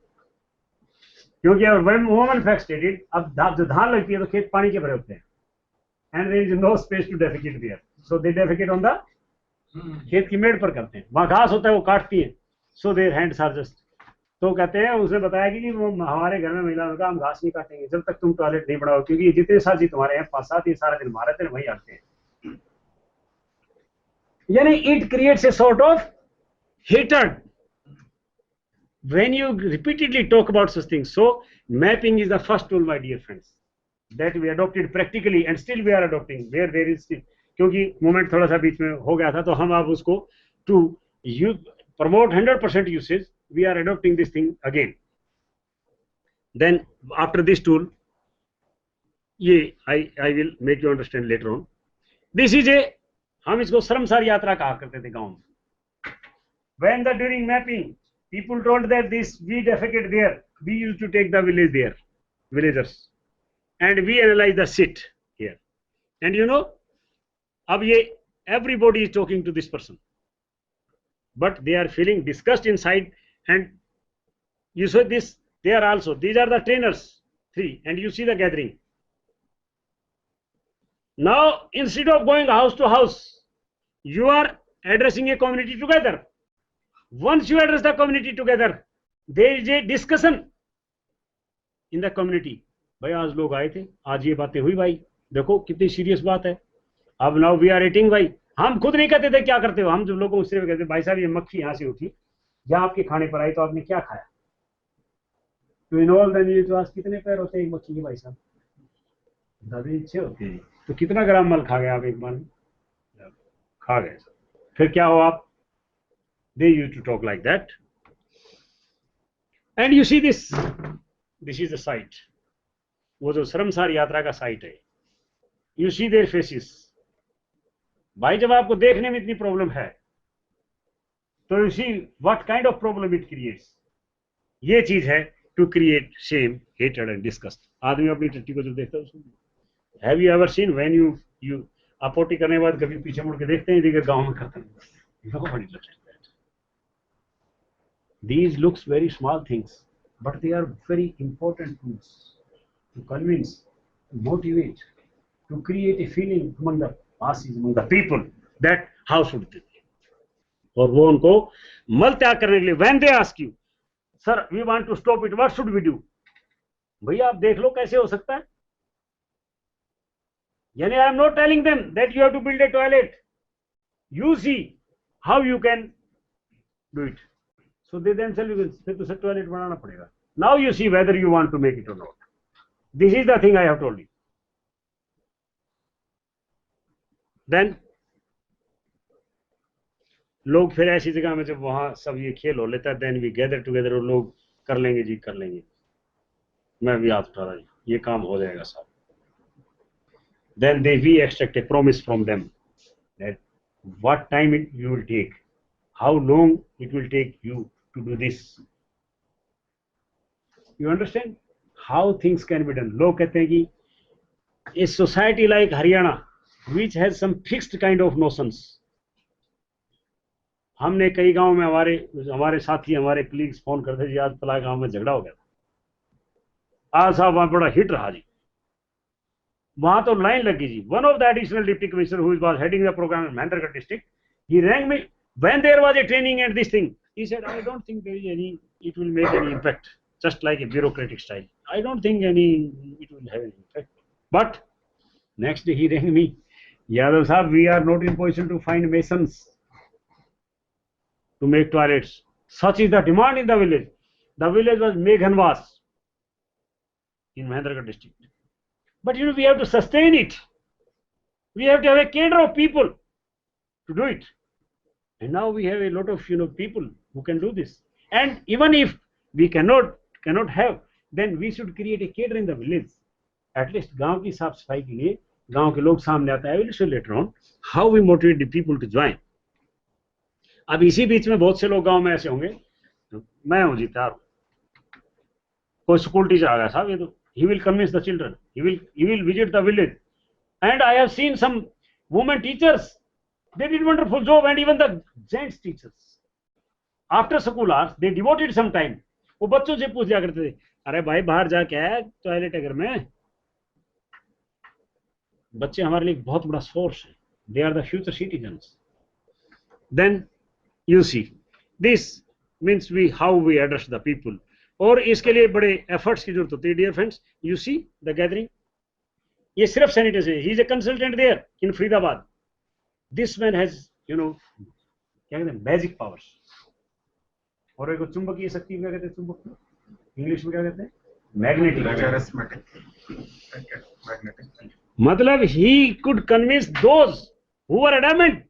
क्योंकि वुमेन फैक्ट स्टेटेड, अब जो धान लगती है तो खेत पानी के भरे होते हैं, and there is no space to defecate there, so they defecate on the, खेत की मेड़ पर करते हैं, वहां घास होता है वो काटती है, so their hands are just. तो कहते हैं, उसने बताया कि वो हमारे घर में महिलाओं ने कहा हम घास नहीं काटेंगे जब तक तुम टॉयलेट नहीं बनाओ, क्योंकि जितने साथी तुम्हारे हैं 5-7 ये सारा दिन मारते हैं वही आते हैं. यानी it creates a sort of hatred when you repeatedly talk about such things. So mapping is the first tool, my dear friends, that we adopted practically and still we are adopting where there is still, क्योंकि moment थोड़ा सा बीच में हो गया था, तो हम अब उसको to you promote 100% usage, we are adopting this thing again. Then after this tool, ये I will make you understand later on. This is a, हम इसको श्रमसार यात्रा कहा करते थे गांव में. When the during mapping, people told that this we defecate there, we used to take the village there, villagers, and we analyze the sit here. And you know, अब ये everybody is talking to this person, but they are feeling disgust inside, and you saw this, they are also, these are the trainers, 3, and you see the gathering. Now, instead of going house to house, you are addressing a community together. Once you address the community together, there is a discussion in the community. भाई आज लोग आए थे, आज ये बातें हुई भाई, देखो कितनी सीरियस बात है. अब नाउ वी आर रेटिंग भाई, हम खुद नहीं कहते थे क्या करते हो, हम जब लोगों से कहते भाई साहब ये मक्खी यहाँ से उठी, या आपके खाने पर आई तो आपने क्या खाया. तो इन ऑल देन ये तो आज कितने पैर होते हैं एक मक्खी के भाई साहब, दादी 6 होते हैं, तो कितना ग्राम मल खा गए आप एक बार में, खा गए. फिर क्या हो आप, they used to talk like that. And you see this is the site, वो जो श्रमसार यात्रा का साइट है. You see their faces. भाई जब आपको देखने में इतनी प्रॉब्लम है, तो you see what kind of problem it creates. ये चीज है to create shame, hatred and disgust. आदमी अपनी टट्टी को जब देखता है उसको, have you ever seen when you अपोटी करने के बाद कभी पीछे मुड़ के देखते हैं, देखिए गांव में करते हैं, nobody looks at that. These looks very small things, but they are very important tools to convince, to motivate, to create a feeling among the masses, among the people, that how should they be. और वो उनको मल त्याग करने के लिए, when they ask you, sir we want to stop it, what should we do, भैया आप देख लो कैसे हो सकता है. यानी I am not telling them that you have to build a toilet, you see how you can do it. So they themselves will say to say toilet बनाना पड़ेगा. Now you see whether you want to make it or not. This is the thing I have told you. Then लोग फिर ऐसी जगह में जब वहां सब ये खेल हो लेता है, then we gather together, और लोग कर लेंगे जी कर लेंगे, मैं भी हाथ उठा रहा हूँ, ये काम हो जाएगा साहब. Then we extract a promise from them that what time you will take, how long it will take you to do this. You understand how things can be done. लोग कहते हैं कि a society like Haryana which has some fixed kind of notions. हमने कई गांव में हमारे साथी हमारे कलीग्स फोन करते जी आज पला गांव में झगड़ा हो गया था, आज साहब वहां बड़ा हिट रहा जी, वहां तो लाइन लगी जी. One of the additional deputy commissioner who was heading the program in Mahendragarh district, he rang me when there was a training and this thing. He said, I don't think there is any, it will make any impact, just like a bureaucratic style. I don't think it will have any impact. But next day he rang me, Yadav sahab, we are not in position to find masons to make toilets. Such is the demand in the village. The village was Meghanwas in Mahendragarh district. But we have to sustain it. We have to have a cadre of people to do it. And now we have a lot of people who can do this. And even if we cannot have, then we should create a cadre in the village. At least गांव की साफ सफाई के लिए गांव के लोग सामने आता है. I will show later on how we motivate the people to join. अब इसी बीच में बहुत से लोग गांव में ऐसे होंगे, मैं हूं जी तैयार, कोई स्कूल टीचर आ गया साहब, ये तो he will convince the children, he will visit the village, and I have seen some women teachers, they did wonderful job, and even the gents teachers after school hours they devoted some time. वो बच्चों से पूछ लिया करते थे, अरे भाई बाहर जाके आए टॉयलेट अगर में, बच्चे हमारे लिए बहुत बड़ा सोर्स है, they are the future citizens. Then you see, this means how we address the people. और इसके लिए बड़े एफर्ट्स की जरूरत होती है. Dear friends, you see the gathering, ये सिर्फ सैनिटेशन है. He is a consultant there in Faridabad. This man has क्या कहते हैं, मैजिक पावर्स. और एक चुंबकीय शक्ति क्या कहते हैं, चुंबक इंग्लिश में क्या कहते हैं, मैग्नेटिक. मतलब he could convince those who were adamant,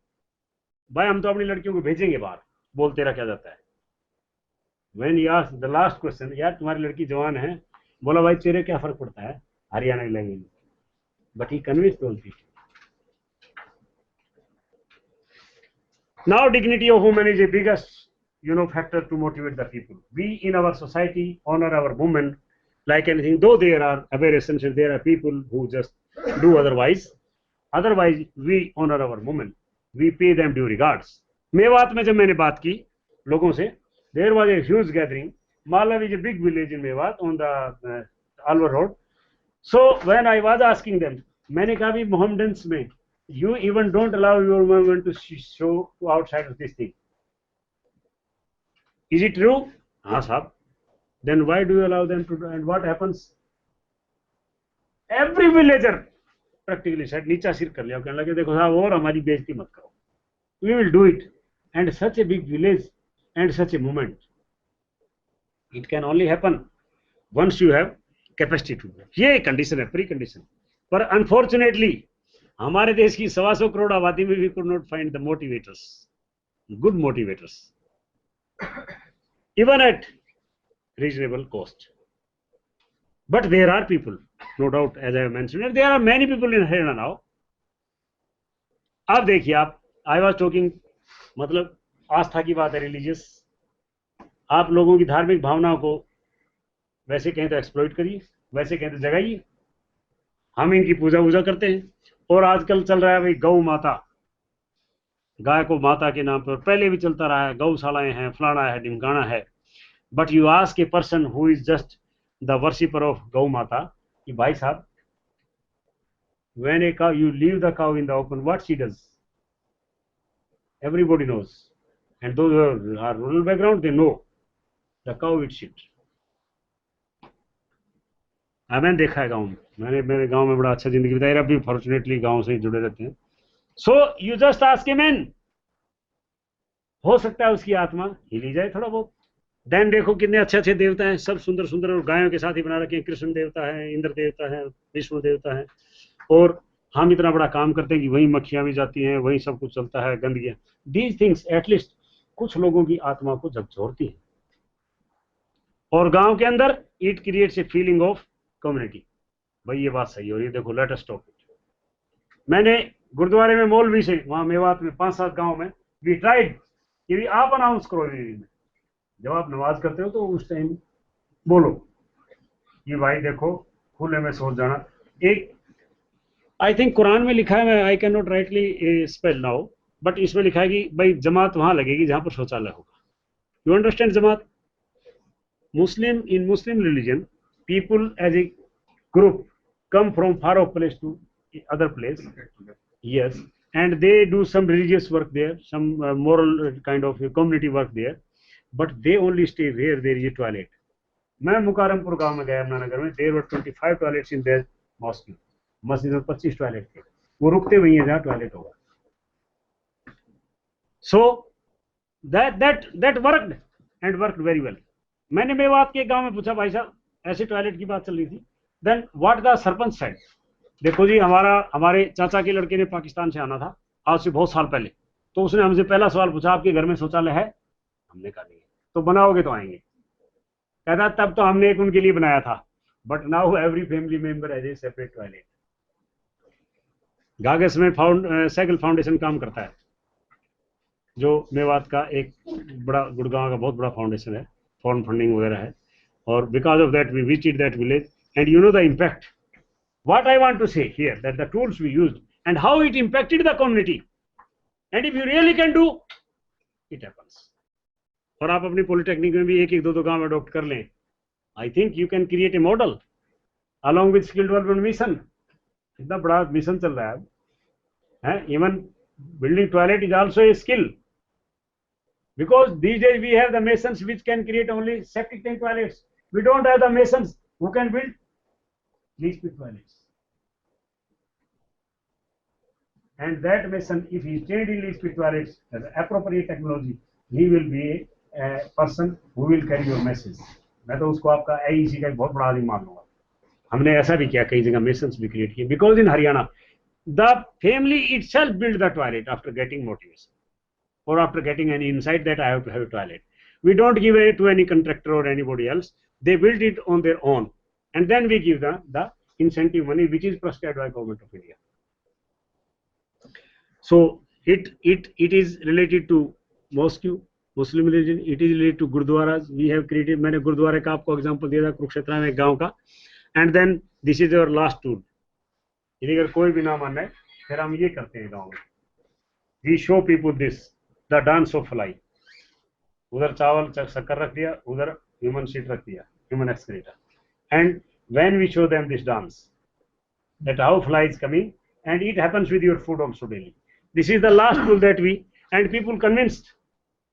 भाई हम तो अपनी लड़कियों को भेजेंगे बाहर. बोलते रहा क्या जाता है. When he asked the last question, यार तुम्हारी लड़की जवान है, बोला भाई तेरे क्या फर्क पड़ता है हरियाणा की लैंग्वेज में. But he convinced those people. Now dignity of women is a biggest factor to motivate the people. We in our society honor our women like anything, though there are aberrations, there are people who just do otherwise. Otherwise we honor our women, we pay them due regards. Mewat में जब मैंने बात की लोगों से, there was a huge gathering. Malav is a big village in Mewat on the Alwar road. So when I was asking them, मैंने कहा भी Mohammedans में you even don't allow your women to show outside of this thing. Is it true? हाँ साहब. Then why do you allow them to do? And what happens? Every villager practically said, नीचा सिर कर लिया, कहने लगे देखो साहब और हमारी बेइज्जती मत करो. We will do it. And such a big village and such a movement, it can only happen once you have capacity to do. ये कंडीशन है, प्री कंडीशन. पर अनफॉर्चुनेटली हमारे देश की 125 करोड़ आबादी में we could not find the motivators, good motivators, even at reasonable cost. But there are people, no doubt, as I have mentioned, there are many people in Haryana now. अब देखिए आप, I was talking, मतलब आस्था की बात है, religious. आप लोगों की धार्मिक भावनाओं को वैसे कहें तो एक्सप्लॉइट करिए, वैसे कहें तो जगाइए. हम इनकी पूजा वूजा करते हैं. और आजकल चल रहा है भाई गौ माता, गाय को माता के नाम पर, पहले भी चलता रहा है, गौशालाएं हैं, फलाना है, ढिमकाना है. But you ask a person who is just the worshipper of गौ माता कि भाई साहब, when a cow you leave the cow in the open, what she does, everybody knows, and those who are rural background, they know the cow eats shit. मैंने देखा है गाँव में, मैंने गाँव में बड़ा अच्छा जिंदगी बिताई. अभी फॉर्चुनेटली गाँव से जुड़े रहते हैं. So you just ask a man, हो सकता है उसकी आत्मा हिली जाए थोड़ा बहुत. देन देखो कितने अच्छे अच्छे देवता हैं, सब सुंदर सुंदर, और गायों के साथ ही बना रखे हैं. कृष्ण देवता है, इंद्र देवता है, विष्णु देवता है. और हम इतना बड़ा काम करते हैं कि वहीं मक्खियां भी जाती हैं, वहीं सब कुछ चलता है, गंदगियां. दीज थिंग्स एटलीस्ट कुछ लोगों की आत्मा को झकझोरती है. और गांव के अंदर it creates a feeling of community. भाई ये बात सही हो रही है, देखो लेट अस टॉक इट. मैंने गुरुद्वारे में मौलवी से वहां मेवात में 5-7 गांव में वी ट्राइड कि आप अनाउंस करो में, जब आप नमाज करते हो तो उस टाइम बोलो कि भाई देखो खुले में सोच जाना. एक आई थिंक कुरान में लिखा है, I can not rightly spell now, but इसमें लिखा है कि भाई जमात वहां लगेगी जहां पर शौचालय होगा. You understand? Jamaat Muslim, in Muslim religion people as a group come from far off place to other place. Yes, and they do some religious work there, some moral kind of community work there, but they only stay where there is a toilet. मैं मुकारमपुर गांव में गया यमुनानगर में, there were 25 toilets in their mosque. मस्जिद में 25 toilet थे, वो रुकते वही हैं जहाँ टॉयलेट होगा. So that worked and worked very well. मैंने मेवात के गांव में पूछा, भाई साहब ऐसे टॉयलेट की बात चल रही थी, then what the sarpanch said, देखो जी हमारे चाचा के लड़के ने पाकिस्तान से आना था आज से बहुत साल पहले, तो उसने हमसे पहला सवाल पूछा आपके घर में शौचालय है? हमने कहा नहीं है. तो बनाओगे तो आएंगे. कहता तब तो हमने एक उनके लिए बनाया था, but now every family member has a separate toilet. गागस में साइकिल फाउंडेशन काम करता है, जो मेवात का एक बड़ा, गुड़गांव का बहुत बड़ा फाउंडेशन है, फॉरेन फंडिंग वगैरह है, और because of that we visited that village and you know the impact. What I want to say here that the tools we used and how it impacted the community, and if you really can do, it happens. और आप अपनी polytechnic में भी एक एक दो गांव adopt कर लें. I think you can create a model along with skill development mission. इतना बड़ा मिशन चल रहा है. Even building toilet is also a skill, because these days we have the masons which can create only septic tank toilets. We don't have the masons who can build leach pit toilets. And that mason, if he is trained in leach pit toilets as appropriate technology, he will be a person who will carry your message. मैं तो उसको आपका AEC का बहुत बड़ा आदमी मान लूंगा. हमने ऐसा भी किया, कई जगह masons भी क्रिएट किए, because in Haryana the family itself built the toilet after getting motivation, or after getting any insight that I have to have a toilet. We don't give it to any contractor or anybody else. They build it on their own, and then we give the incentive money which is prescribed by Government of India. So it is related to mosque, Muslim religion. It is related to gurdwaras. We have created. मैंने गुरुद्वारे का आपको example दिया था कुरुक्षेत्र में एक गांव का. And then this is our last tool. यदि अगर कोई भी ना माने फिर हम ये करते हैं गांव में. We show people this, the dance of fly. उधर चावल शक्कर रख दिया, उधर human shit रख दिया, human excreta. And when we show them this dance, that how fly is coming, and it happens with your food also daily. This is the last tool that we, and people convinced,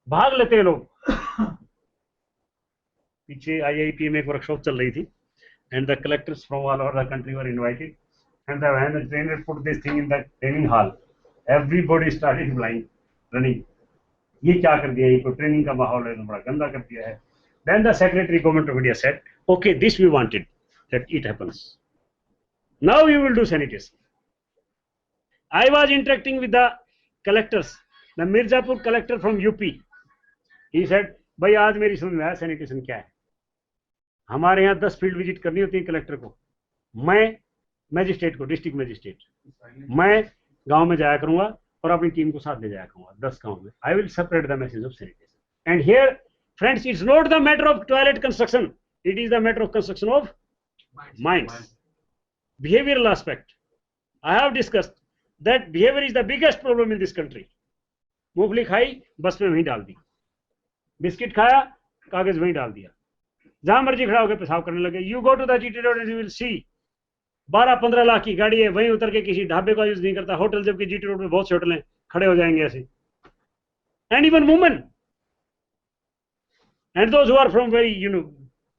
भाग लेते हैं लोग. पीछे IIP में एक workshop चल रही थी, and the collectors from all over the country were invited, and when the trainer put this thing in the training hall, everybody started flying, running. ये क्या कर दिया, ये कोई ट्रेनिंग का माहौल है तो बड़ा गंदा कर दिया है. Then the secretary government of India said, okay, this we wanted, that it happens. Now you will do sanitation. I was interacting with the collectors, the Mirzapur collector from UP. He said, भाई आज मेरी समझ में आया sanitation क्या है. हमारे यहाँ 10 फील्ड विजिट करनी होती है कलेक्टर को, मैं मैजिस्ट्रेट को, डिस्ट्रिक्ट मैजिस्ट्रेट, मैं गांव में जाया करूंगा और अपनी टीम को साथ ले जाया करूंगा 10 गांव में. I will separate the message of sanitation. And here friends, it's not the matter of toilet construction, it is the matter of construction of minds, behavioral aspect. I have discussed that behavior is the biggest problem in this country. मूंगफली खाई, बस में वहीं डाल दी, biscuit खाया, कागज वहीं डाल दिया, जहां मर्जी खड़ा होकर पेशाब करने लगे. You go to the GT road and you will see 12-15 lakh की गाड़ी है, वहीं उतर के किसी ढाबे का यूज नहीं करता. होटल, जबकि GT रोड में बहुत से होटल हैं, खड़े हो जाएंगे ऐसे. And even women and those who are from very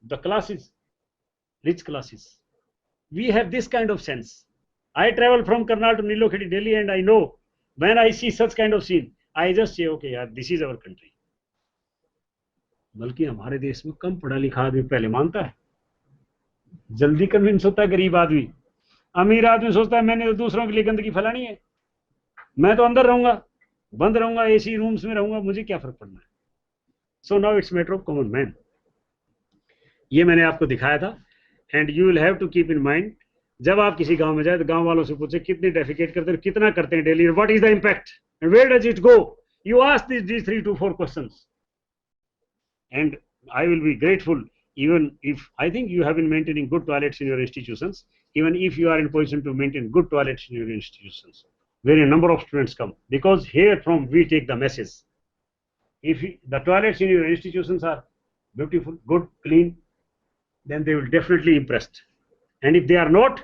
the classes, rich classes, we have this kind of sense. I travel from Karnal to Niloketi, Delhi, and I know when I see such kind of scene, I just say, okay, yaar, this is our country. बल्कि हमारे देश में कम पढ़ा लिखा आदमी पहले मानता है, जल्दी कन्विंस होता है. गरीब आदमी, अमीर आदमी सोचता है मैंने तो दूसरों के लिए गंदगी फैलानी है, मैं तो अंदर रहूंगा, बंद रहूंगा, AC रूम्स में रहूंगा, मुझे क्या फर्क पड़ना है. So now it's matter of common man. ये मैंने आपको दिखाया था. And you will have to keep in mind, जब आप किसी गांव में जाए तो गांव वालों से पूछे कितने डेफिकेट करते हैं, कितना करते हैं daily, what is the impact and where does it go. You ask these 3 to 4 questions, and I will be grateful even if I think you have been maintaining good toilets in your institutions, even if you are in position to maintain good toilets in your institutions, where a number of students come, because here from we take the message. If the toilets in your institutions are beautiful, good, clean, then they will definitely impressed. And if they are not,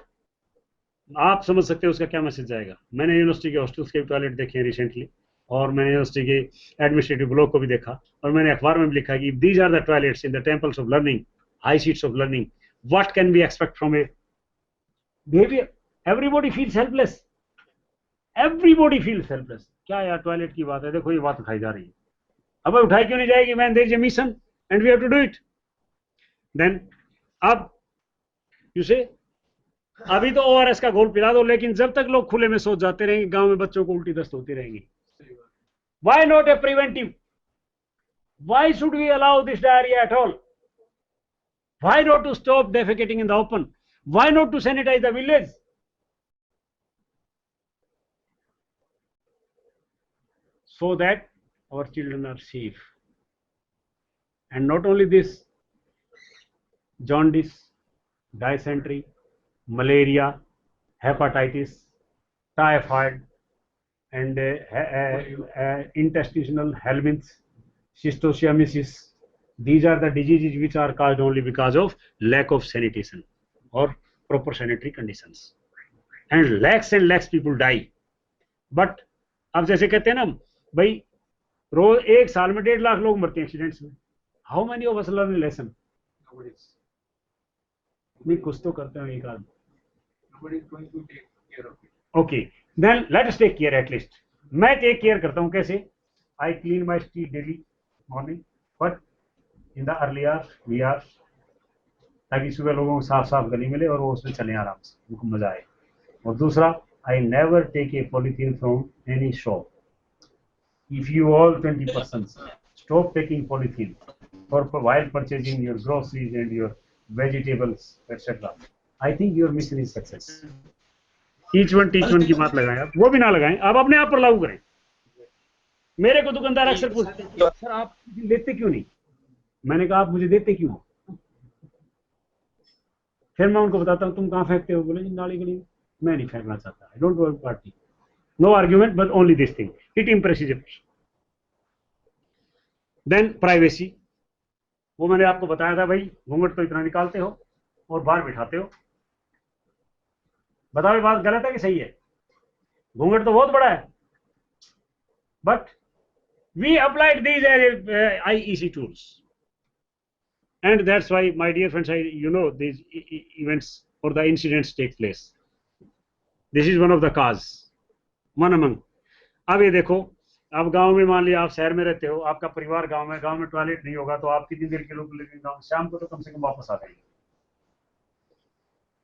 आप समझ सकते हो उसका क्या message जाएगा. मैंने university के hostels के टॉयलेट देखे हैं रिसेंटली, और मैंने यूनिवर्सिटी के एडमिनिस्ट्रेटिव ब्लॉक को भी देखा, और मैंने अखबार में भी लिखा कि these are the toilets in the temples of learning, high seats of learning, what can be expect from a behaviour. Everybody feels helpless, everybody feels helpless. क्या यार टॉयलेट की बात है, देखो ये बात उठाई जा रही है. अब उठाई क्यों नहीं जाएगी? Man there is a mission and we have to do it. Then अब यू से अभी तो ओआरएस का घोल पिला दो, लेकिन जब तक लोग खुले में सोच जाते रहेंगे, गांव में बच्चों को उल्टी दस्त होती रहेंगी. Why not a preventive? Why should we allow this diarrhoea at all? Why not to stop defecating in the open? Why not to sanitise the village? So that our children are safe. And not only this, jaundice, dysentery, malaria, hepatitis, typhoid, and intestinal helminths, schistosomiasis. These are the diseases which are caused only because of lack of sanitation or proper sanitary conditions. And lakhs people die. But अब जैसे कहते हैं ना भाई, रोज एक साल में 1.5 लाख लोग मरते हैं एक्सीडेंट्स में. How many of us learn lesson? नहीं, कुछ तो करते हैं एक आदमी. Okay, then let us take care at least. मैं टेक केयर करता हूँ कैसे? I clean my street daily morning, but in the early hours, ताकि सुबह लोगों को साफ साफ गली मिले और वो उसमें चले आराम से, उनको मजा आए. और दूसरा, I never take a polythene from any shop. If you all 20 persons stop taking polythene while purchasing your groceries and your vegetables, etc., I think your mission is success. Each one की बात लगाएं आप, वो भी ना लगाएं, आप अपने आप पर लागू करें. मेरे को दुकानदार अक्सर पूछते हैं, सर आप लेते क्यों नहीं? मैंने कहा आप मुझे देते क्यों? फिर मैं उनको बताता हूँ तुम कहाँ फेंकते हो? बोले नाली गली में. मैं नहीं फेंकना चाहता. I don't want party. No argument, but only this thing, it impresses a person. Then privacy, वो मैंने आपको बताया था भाई, घूंघट तो इतना निकालते हो और बाहर बिठाते हो. बताओ ये बात गलत है कि सही है? घूंघट तो बहुत बड़ा है, but we applied these IEC tools, and that's why my dear friends, these events or the incidents take place. This is one of the cause, one among. अब ये देखो, अब गांव में मान लिया आप शहर में रहते हो, आपका परिवार गांव में टॉयलेट नहीं होगा तो आप कितनी देर के लोग लेकिन गाँव शाम को तो कम से कम वापस आ जाएंगे.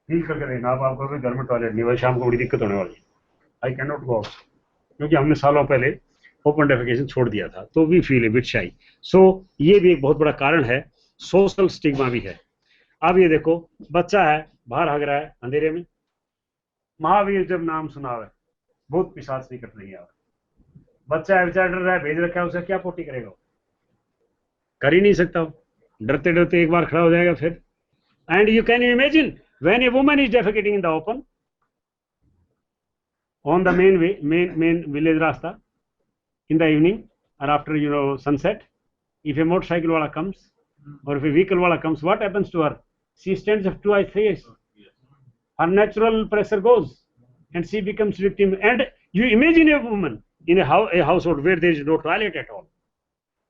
फील करके देखना आप कहोगे घर में टॉयलेट नहीं भाई, शाम को बड़ी दिक्कत होने वाली है. I can not go out, क्योंकि हमने सालों पहले ओपन डेफिकेशन छोड़ दिया था, तो वी फील ए बिट शाई. सो ये भी एक बहुत बड़ा कारण है. सोशल स्टिग्मा भी है. अब ये देखो, बच्चा है बाहर भाग रहा है अंधेरे में, महावीर जब नाम सुना है, भूत पिशाच निकट नहीं आ रहा. बच्चा है बेचारा डर रहा है, भेज रखा है उसे, क्या पोटी करेगा? कर ही नहीं सकता. डरते डरते एक बार खड़ा हो जाएगा फिर. And you can imagine when a woman is defecating in the open on the main village रास्ता in the evening or after sunset, if a motorcycle wala comes or if a vehicle wala comes, what happens to her? She stands up twice, thrice. Her natural pressure goes and she becomes victim. And you imagine a woman in a household where there is no toilet at all,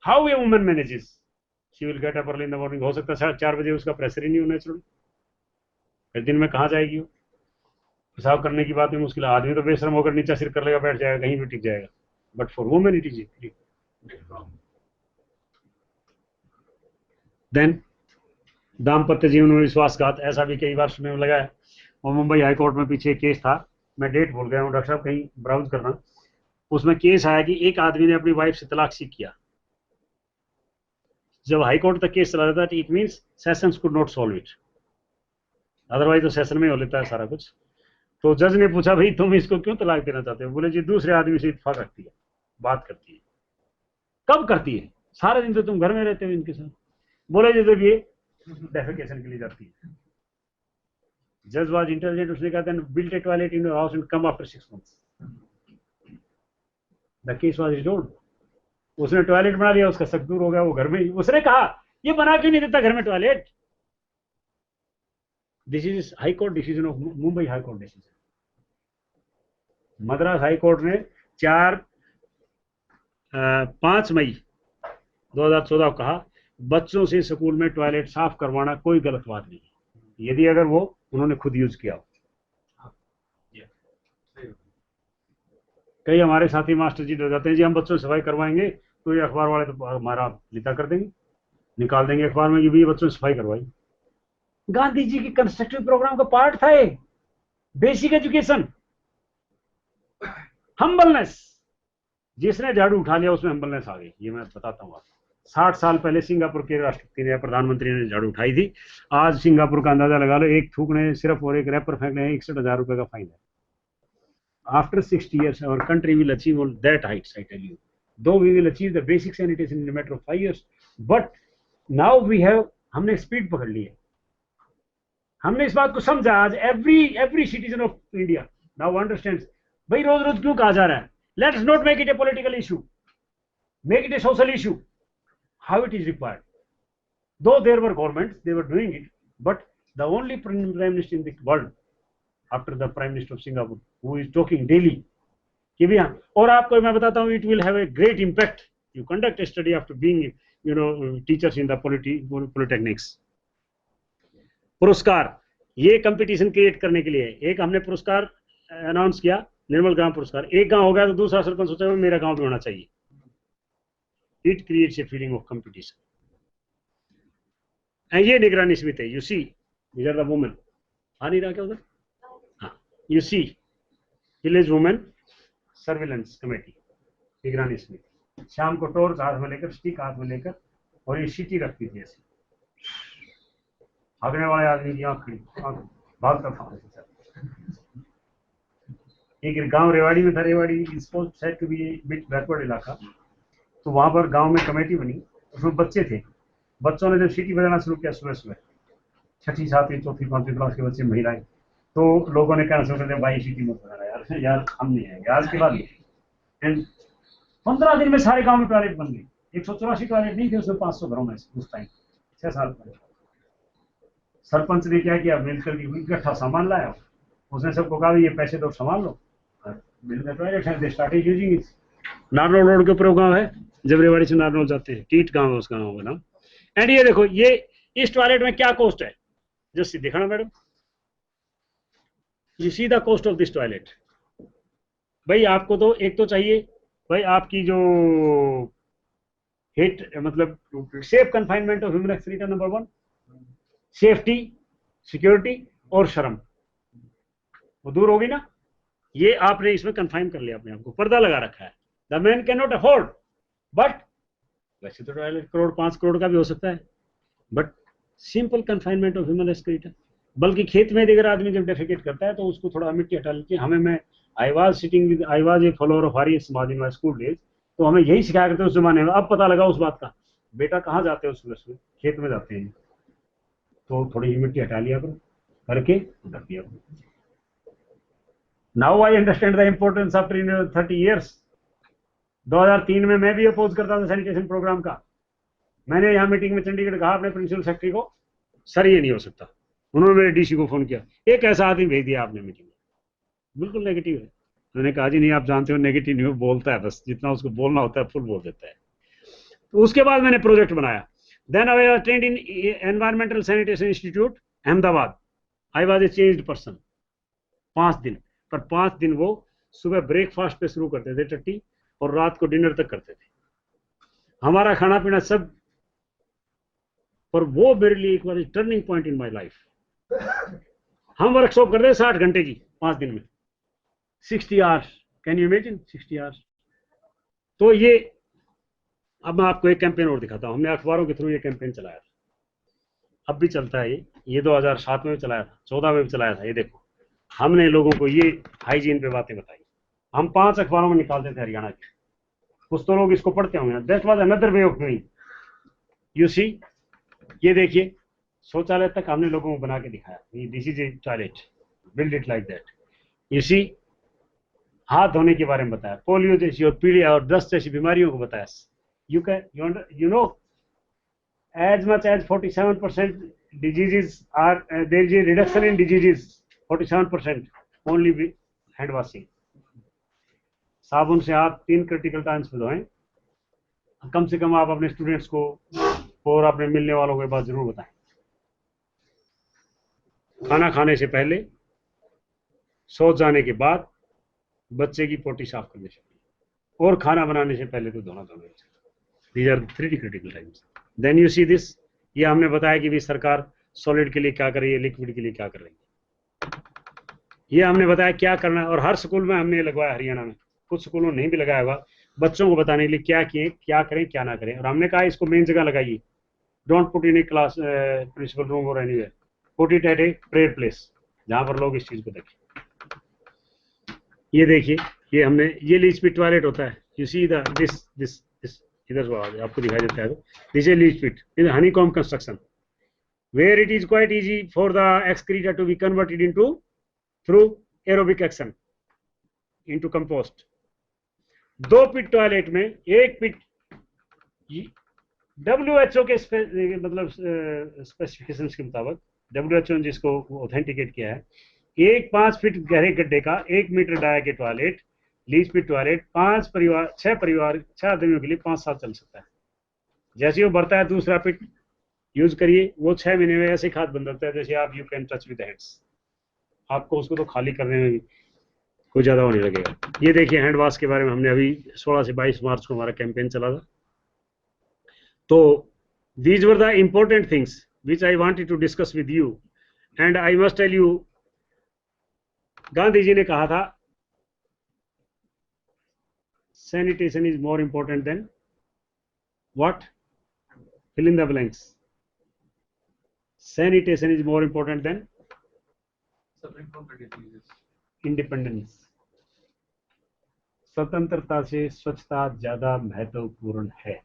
how a woman manages? She will get up early in the morning. हो सकता है 4 बजे उसका pressure ही नहीं हो natural. फिर दिन में कहाँ जाएगी वो? पेशाब करने की बात में मुश्किल है. आदमी तो बेशरम होकर नीचा सिर कर लेगा, बैठ जाएगा, कहीं भी टिक जाएगा. But for women it is equally. Then दाम्पत्य जीवन में विश्वासघात, ऐसा भी कई बार सुनने में लगा है. और मुंबई हाई कोर्ट में पीछे केस था, मैं डेट भूल गया हूँ, डॉक्टर साहब कहीं ब्राउज करना. उसमें केस आया कि एक आदमी ने अपनी वाइफ से तलाक सीख किया. जब हाई कोर्ट तक केस चला जाता है, it means sessions could not solve it, otherwise तो सेशन में हो लेता है सारा कुछ. तो जज ने पूछा भाई तुम इसको क्यों तलाक देना चाहते हो? बोले जी दूसरे आदमी से इत्तेफाक रखती है, बात करती है. कब करती है? सारा दिन तो तुम घर में रहते हो इनके साथ. बोले जी जब ये डेफिकेशन के लिए जाती है. जज वाज इंटेलिजेंट, उसने कहा then build a toilet in your house and come after 6 months. The case was resolved. उसने टॉयलेट बना लिया, उसका शक दूर हो गया, वो घर में ही. उसने कहा ये बना क्यों नहीं देता घर में toilet? This is high court decision of Mumbai high court decision. Madras high court ने 5 मई 2014 को कहा बच्चों से स्कूल में टॉयलेट साफ करवाना कोई गलत बात नहीं है, यदि अगर वो उन्होंने खुद यूज किया हो। कई हमारे साथी मास्टर जी डर जाते हैं जी हम बच्चों से सफाई करवाएंगे तो ये अखबार वाले तो हमारा लिखा कर देंगे, निकाल देंगे अखबार में कि भी बच्चों से सफाई करवाई। गांधी जी की कंस्ट्रक्टिव प्रोग्राम का पार्ट था ये, बेसिक एजुकेशन, हम्बलनेस। जिसने झाड़ू उठा लिया उसमें हम्बलनेस आ गई, ये मैं बताता हूँ आपको। 60 साल पहले सिंगापुर के राष्ट्रपति ने, प्रधानमंत्री ने झाड़ू उठाई थी। आज सिंगापुर का अंदाजा लगा लो, एक थूकने सिर्फ और एक रैपर फेंकने 61,000 रुपए का फाइन है। After 60 years, our country will achieve all that heights, I tell you. Though we will achieve the basic sanitation in a matter of 5 years, but now we have, हमने स्पीड पकड़ ली है। हमने इस बात को समझा आज। every citizen of India now understands, भाई रोज रोज क्यों कहा जा रहा है? Let's not make it a political issue, make it a social issue. How it is required. Though there were governments, they were doing it, but the only prime minister in the world after the prime minister of Singapore who is talking daily कि भैया, और आपको मैं बताता हूँ, it will have a great impact. You conduct a study after being, teachers in the polytechnics. पुरस्कार, ये competition create करने के लिए एक हमने पुरस्कार अनाउंस किया, निर्मल ग्राम पुरस्कार। एक गांव हो गया तो दूसरा सरपंच सोचा मेरा गांव भी होना चाहिए। It creates a feeling of competition. And ये निगरानी समिति है, you see, these are the women. आ नहीं रहा क्या उधर? हाँ, you see, village women surveillance committee, निगरानी समिति। शाम को टॉर्च हाथ में लेकर, स्टिक हाथ में लेकर, और ये सीटी रखती थी ऐसे। भागने वाले आदमी की आंख खड़ी, भागता था। एक गांव रेवाड़ी में था, Rewari is said to be a bit backward इलाका। तो वहां पर गांव में कमेटी बनी, उसमें बच्चे थे। बच्चों ने जब सीटी बजाना शुरू किया सुबह सुबह, 6ठी 7वीं 4ठी 5वीं क्लास के बच्चे, महिलाएं, तो लोगों ने कहना शुरू कर दिया भाई सीटी मत बजाना यार हम नहीं आएंगे आज के बाद। एंड 15 दिन में सारे गांव में टॉयलेट बन गए। 184 टॉयलेट नहीं थे उसमें, 500 घरों में उस टाइम, 6 साल पहले। सरपंच ने क्या किया, मिलकर इकट्ठा सामान लाया, उसने सबको कहा ये पैसे दो संभाल लो, मिलकर टॉयलेट है, they started using it. Narnaul road के ऊपर गाँव है, जब रेवाड़ी से नारनौल जाते हैं, टीट गाँव है उस गाँव का नाम। एंड ये देखो, ये इस टॉयलेट में क्या कॉस्ट है, जस्ट दिखाना madam, you see the cost of this toilet. भाई आपको तो एक तो चाहिए भाई आपकी जो हिट, मतलब safe confinement of human excreta, number 1, safety, security और शर्म, वो दूर होगी ना। ये आपने इसमें कन्फाइन कर लिया अपने आप को, पर्दा लगा रखा है। The man can not afford, but वैसे तो टॉयलेट करोड़ 5 करोड़ का भी हो सकता है, but simple confinement of human excreta. बल्कि खेत में अगर आदमी जब डेफिकेट करता है तो उसको थोड़ा मिट्टी हटा लेती है। हमें I was a follower of Arya Samaj in my school days, तो हमें यही सिखाया करते उस जमाने में। अब पता लगा उस बात का, बेटा कहाँ जाते हैं सुबह सुबह, खेत में जाते हैं, तो थोड़ी मिट्टी हटा लिया करो, करके रख दिया करो। Now I understand the importance after 30 years. 2003 में मैं भी अपोज करता था सैनिटेशन प्रोग्राम का। मैंने यहाँ मीटिंग में चंडीगढ़ कहा अपने प्रिंसिपल सेक्रेटरी को, सर ये नहीं हो सकता। उन्होंने मेरे डीसी को फोन किया, एक ऐसा आदमी भेज दिया आपने मीटिंग में, बिल्कुल नेगेटिव है। मैंने कहा जी नहीं, आप जानते हो नेगेटिव नहीं बोलता है, बस जितना उसको बोलना होता है फुल बोल देता है। तो उसके बाद मैंने प्रोजेक्ट बनाया। Then I was trained in environmental sanitation institute Ahmedabad. I was a changed person. 5 दिन, पर 5 दिन वो सुबह ब्रेकफास्ट पे शुरू करते थे टट्टी, और रात को डिनर तक करते थे, हमारा खाना पीना सब। पर वो मेरे लिए एक बार turning point in my life. हम वर्कशॉप करते थे 60 घंटे की 5 दिन में, 60 hours, can you imagine 60 hours. तो ये अब मैं आपको एक कैंपेन और दिखाता हूँ। हमने अखबारों के थ्रू ये कैंपेन चलाया था, अब भी चलता है ये 2007 में भी चलाया था, 14 में भी चलाया था। ये देखो, हमने लोगों को ये हाइजीन पे बातें बताई। हम 5 अखबारों में निकालते थे हरियाणा के, कुछ तो लोग इसको पढ़ते होंगे। That was another way of doing. You see, ये देखिए, शौचालय तक हमने लोगों को बना के दिखाया। This is a toilet, build it like that. You see, हाथ धोने के बारे में बताया, पोलियो जैसी और पीलिया और दस्त जैसी बीमारियों को बताया। You know as much as 47% diseases are, there is a reduction in diseases, 47% only with hand washing. साबुन से आप 3 क्रिटिकल टाइम्स पे धोएं, कम से कम आप अपने स्टूडेंट्स को और अपने मिलने वालों के बाद जरूर बताएं। खाना खाने से पहले, सो जाने के बाद, बच्चे की पोटी साफ करने से पहले और खाना बनाने से पहले तो धोना चाहिए। These are 3 critical times. Then you see this, ये हमने बताया कि भी सरकार सॉलिड के लिए क्या कर रही है, लिक्विड के लिए क्या कर रही है। ये हमने बताया क्या करना है, और हर स्कूल में हमने लगवाया, हरियाणा में कुछ स्कूलों ने नहीं भी लगाया हुआ, बच्चों को बताने के लिए क्या किए, क्या करें क्या ना करें। और हमने कहा इसको मेन जगह लगाइए, don't put in a class principal room और anywhere, put it at a prayer place, जहां पर लोग इस चीज को देखें। ये देखिए, ये हमने, ये लीच पिट टॉयलेट होता है, यू सी द दिस इधर से आपको दिखाई देता है, this is leach pit, is honeycomb construction where it is quite easy for the excreta to be converted into through aerobic action into compost. 2 pit toilet में, एक पिट WHO के मतलब स्पेसिफिकेशंस के मुताबिक, WHO ने जिसको ऑथेंटिकेट किया है, एक 5 फीट गहरे गड्ढे का 1 मीटर डाया के टॉयलेट, लीच पिट टॉयलेट 6 आदमियों के लिए 5 साल चल सकता है। जैसे वो बढ़ता है दूसरा पिट यूज करिए, वो 6 महीने में ऐसे खाद बन जाता है जैसे आप you can touch with hands, आपको उसको तो खाली करने में भी कोई ज़्यादा होने लगेगा। ये देखिए हैंड वॉश के बारे में हमने अभी 16 से 22 मार्च को हमारा कैंपेन चला था। तो these were the important things which I wanted to discuss with you, and I must tell you, Gandhi ji ने कहा था sanitation is more important than what? Fill in the blanks. Sanitation is more important than Suffering from the diseases. independence. स्वतंत्रता से स्वच्छता ज्यादा महत्वपूर्ण है।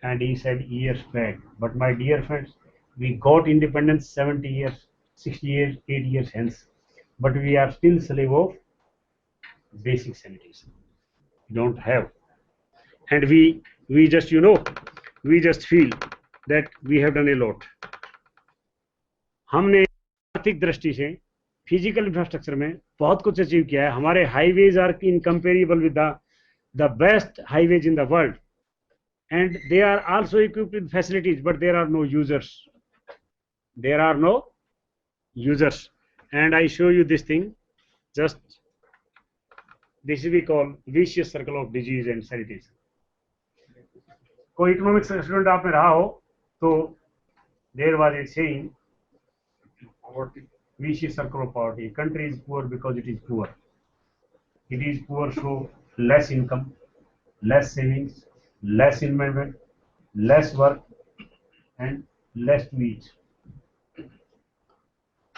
And he said years back, but my dear friends, we got independence 70 years, 60 years, 8 years hence, but we are still slave of basic sanitation. We don't have, and we just, you know, we just feel that we have done a lot. हमने आर्थिक दृष्टि से, physical infrastructure में बहुत कुछ achieve किया है। हमारे highways are incomparable with the best highways in the world, and they are also equipped with facilities, but there are no users. There are no users. And I show you this thing, just this we call vicious circle of disease and sanitation. कोई economics student आप में रहा हो तो there was a saying, vicious circle of poverty. Country is poor because it is poor. It is poor, so less income, less savings, less investment, less work, and less to eat,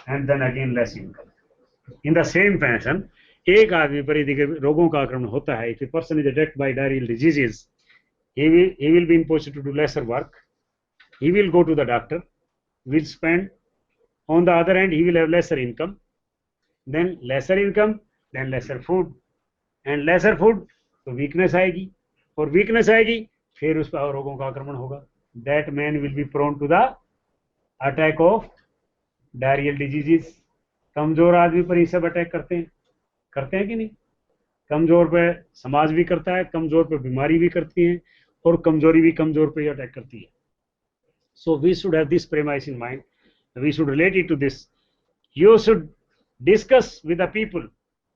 and then again less income. In the same fashion, एक आदमी पर यदि रोगों का आक्रमण होता है, if a person is attacked by diarrheal diseases, he will be imposed to do lesser work, he will go to the doctor, will spend, on the other hand he will have lesser income, then lesser income, then lesser food, and lesser food तो weakness आएगी, और weakness आएगी फिर उस पर रोगों का आक्रमण होगा। That man will be prone to the attack of diarrhoeal diseases. कमजोर आदमी पर ये सब अटैक करते हैं कि नहीं? कमजोर पे समाज भी करता है, कमजोर पे बीमारी भी करती है, और कमजोरी भी कमजोर पे अटैक करती है। So we should have this premise in mind, we should relate it to this, you should discuss with the people,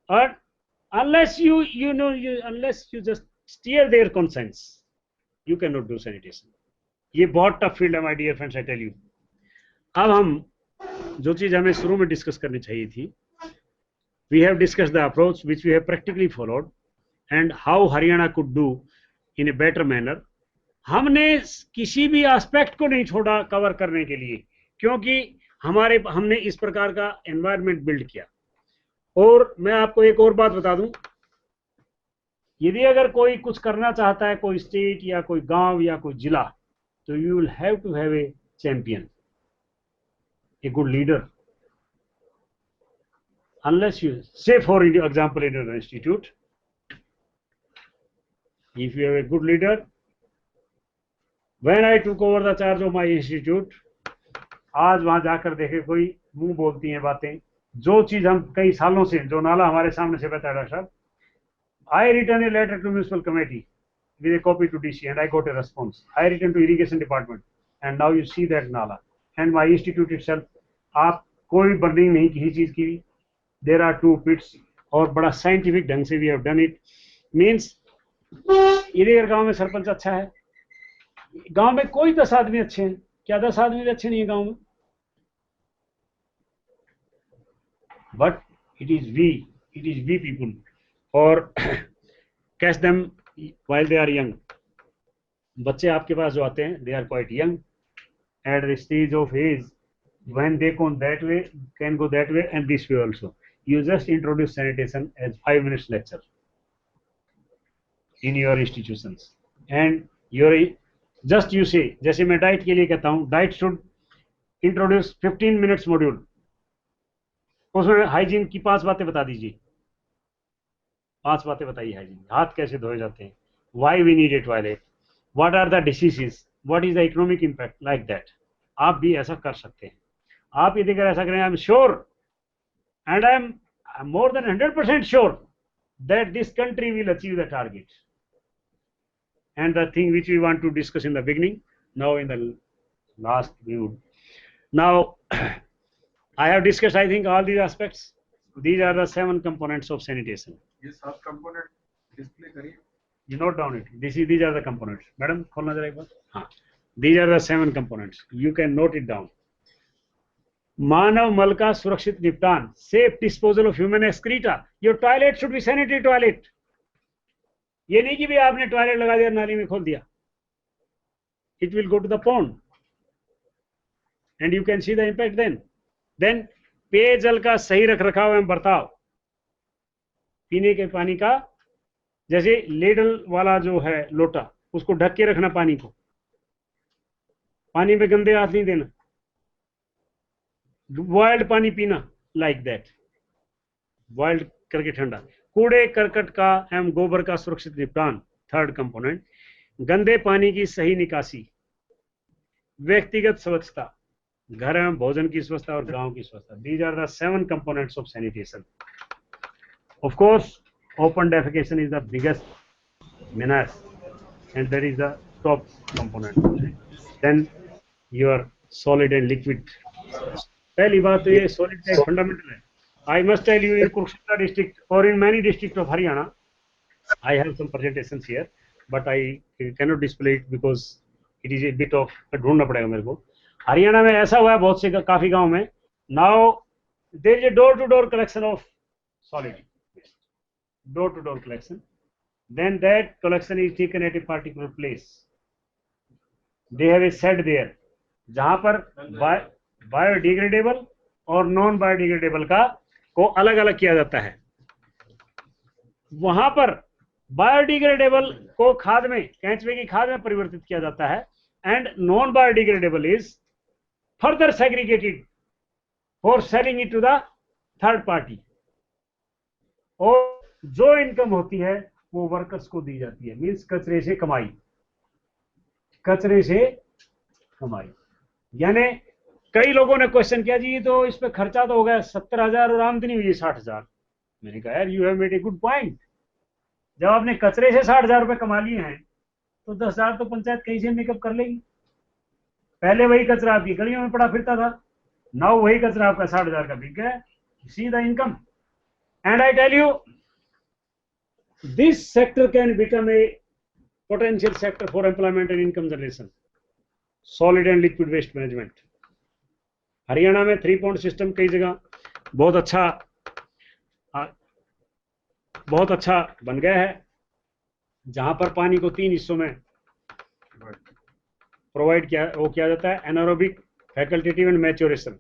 और unless you just steer their conscience, you cannot do sanitation. ये बहुत tough field है my dear friends, I tell you. अब हम जो चीज हमें शुरू में डिस्कस करनी चाहिए थी, we have discussed the approach which we have practically followed and how Haryana could do in a better manner. हमने किसी भी एस्पेक्ट को नहीं छोड़ा कवर करने के लिए, क्योंकि हमने इस प्रकार का एनवायरनमेंट बिल्ड किया। और मैं आपको एक और बात बता दूं, यदि अगर कोई कुछ करना चाहता है, कोई स्टेट या कोई गांव या कोई जिला, तो you will have to have a champion, a good leader. Unless you say for example in your institute, if you have a good leader, When I took over the charge of my institute, आज वहां जाकर देखे कोई मुंह बोलती हैं बातें, जो चीज हम कई सालों से, जो नाला हमारे सामने से बहता है डॉक्टर साहब, I written a letter to municipal committee with a copy to DC and I got a response. I written to irrigation department and now you see that nala and my institute itself. आप कोई burning नहीं किसी चीज की, there are 2 pits और बड़ा scientific ढंग से we have done it. Means इधर गांव में सरपंच अच्छा है, गांव में कोई 10 आदमी अच्छे हैं, क्या 10 आदमी भी अच्छे नहीं है गांव में? But it is we people or catch them while they are young. बच्चे आपके पास जो आते हैं, they are quite young at the stage of age when they can go that way and this way also. You just introduce sanitation as 5 minutes lecture in your institutions and just you say, जैसे मैं diet के लिए कहता हूँ, diet should introduce 15 minutes module, उसमें hygiene की 5 बातें बता दीजिए, 5 बातें बताइए हाइजीन, हाथ कैसे धोए जाते हैं, why we need a toilet, what are the diseases, what is the economic impact, like that. आप भी ऐसा कर सकते हैं. आप यदि अगर ऐसा करें, I am sure and I am more than 100% sure that this country will achieve the target and the thing which we want to discuss in the beginning, now in the last we would. Now I have discussed, I think, all these aspects. These are the 7 components of sanitation. ये सब component display करिए. You note down it. These are the components. Madam, खोलना जरा एक बार. हाँ. These are the 7 components. You can note it down. मानव मल का सुरक्षित निपटान, safe disposal of human excreta. Your toilet should be sanitary toilet. ये नहीं कि भी आपने टॉयलेट लगा दिया, नाली में खोल दिया. It will go to the pond and you can see the impact then पेयजल का सही रखरखाव एवं बर्ताव, पीने के पानी का, जैसे लेडल वाला जो है लोटा, उसको ढक के रखना, पानी को, पानी में गंदे हाथ नहीं देना, बॉइल्ड पानी पीना, लाइक दैट, बॉइल्ड करके ठंडा. कूड़े करकट का एवं गोबर का सुरक्षित निपटान, 3rd कंपोनेंट. गंदे पानी की सही निकासी, व्यक्तिगत स्वच्छता, घर एवं भोजन की स्वच्छता और गांव की स्वच्छता. These are the 7 components of sanitation. Of course, open defecation is the biggest menace and that is the top component. Then your solid and liquid. पहली बात तो ये solid का फंडामेंटल है. I must tell you, in Kurukshetra district or in many districts of Haryana, I have some presentations here, but I cannot display it because it is a bit of ढूंढना पड़ेगा मेरे को. हरियाणा में ऐसा हुआ है बहुत से काफी गांव में. Now there is a door-to-door collection of solid waste, door-to-door collection. Then that collection is taken at a particular place. They have a shed there, जहां पर biodegradable और नॉन बायोडिग्रेडेबल का को अलग अलग किया जाता है. वहां पर बायोडिग्रेडेबल को खाद में, केंचुए की खाद में परिवर्तित किया जाता है and non biodegradable is further segregated for selling it to the third party. और जो इनकम होती है वो वर्कर्स को दी जाती है. मीन्स कचरे से कमाई, कचरे से कमाई. यानी कई लोगों ने क्वेश्चन किया, जी तो इस पे खर्चा तो हो गया 70,000 और आमदनी हुई 60,000. मैंने कहा यार, you have made a good point. जब आपने कचरे से 60,000 रुपए कमा लिए हैं तो 10,000 तो पंचायत कहीं से मेकअप कर लेगी. पहले वही कचरा आपकी गलियों में पड़ा फिरता था, नाउ वही कचरा आपका 60,000 का बिक गया. See the income. And I tell you, this sector can become a potential sector for employment and income generation. Solid and liquid waste management. Haryana में 3 पॉइंट सिस्टम कई जगह बहुत अच्छा बन गया है, जहां पर पानी को 3 हिस्सों में प्रोवाइड किया जाता है. Anaerobic, facultative and maturation.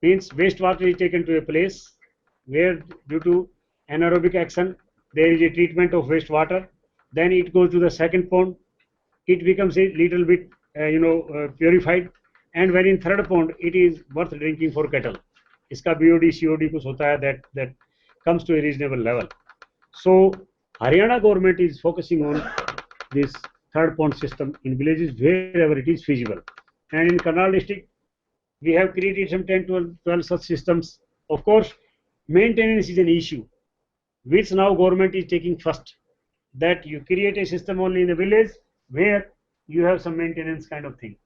Means waste water is taken to a place where due to anaerobic action there is a treatment of waste water, then it goes to the second pond, it becomes a little bit purified, and when in third pond it is worth drinking for cattle. इसका BOD COD कुछ होता है that comes to a reasonable level. So Haryana government is focusing on this third pond system in villages wherever it is feasible. And in Karnal district, we have created some 10 to 12 such systems. Of course, maintenance is an issue, which now government is taking first. That you create a system only in the village where you have some maintenance kind of thing.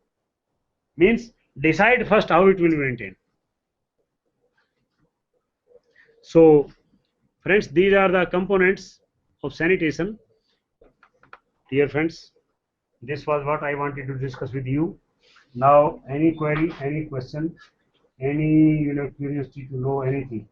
Means decide first how it will be maintained. So, friends, these are the components of sanitation. Dear friends, this was what I wanted to discuss with you. Now, any query, any question, any curiosity to know anything.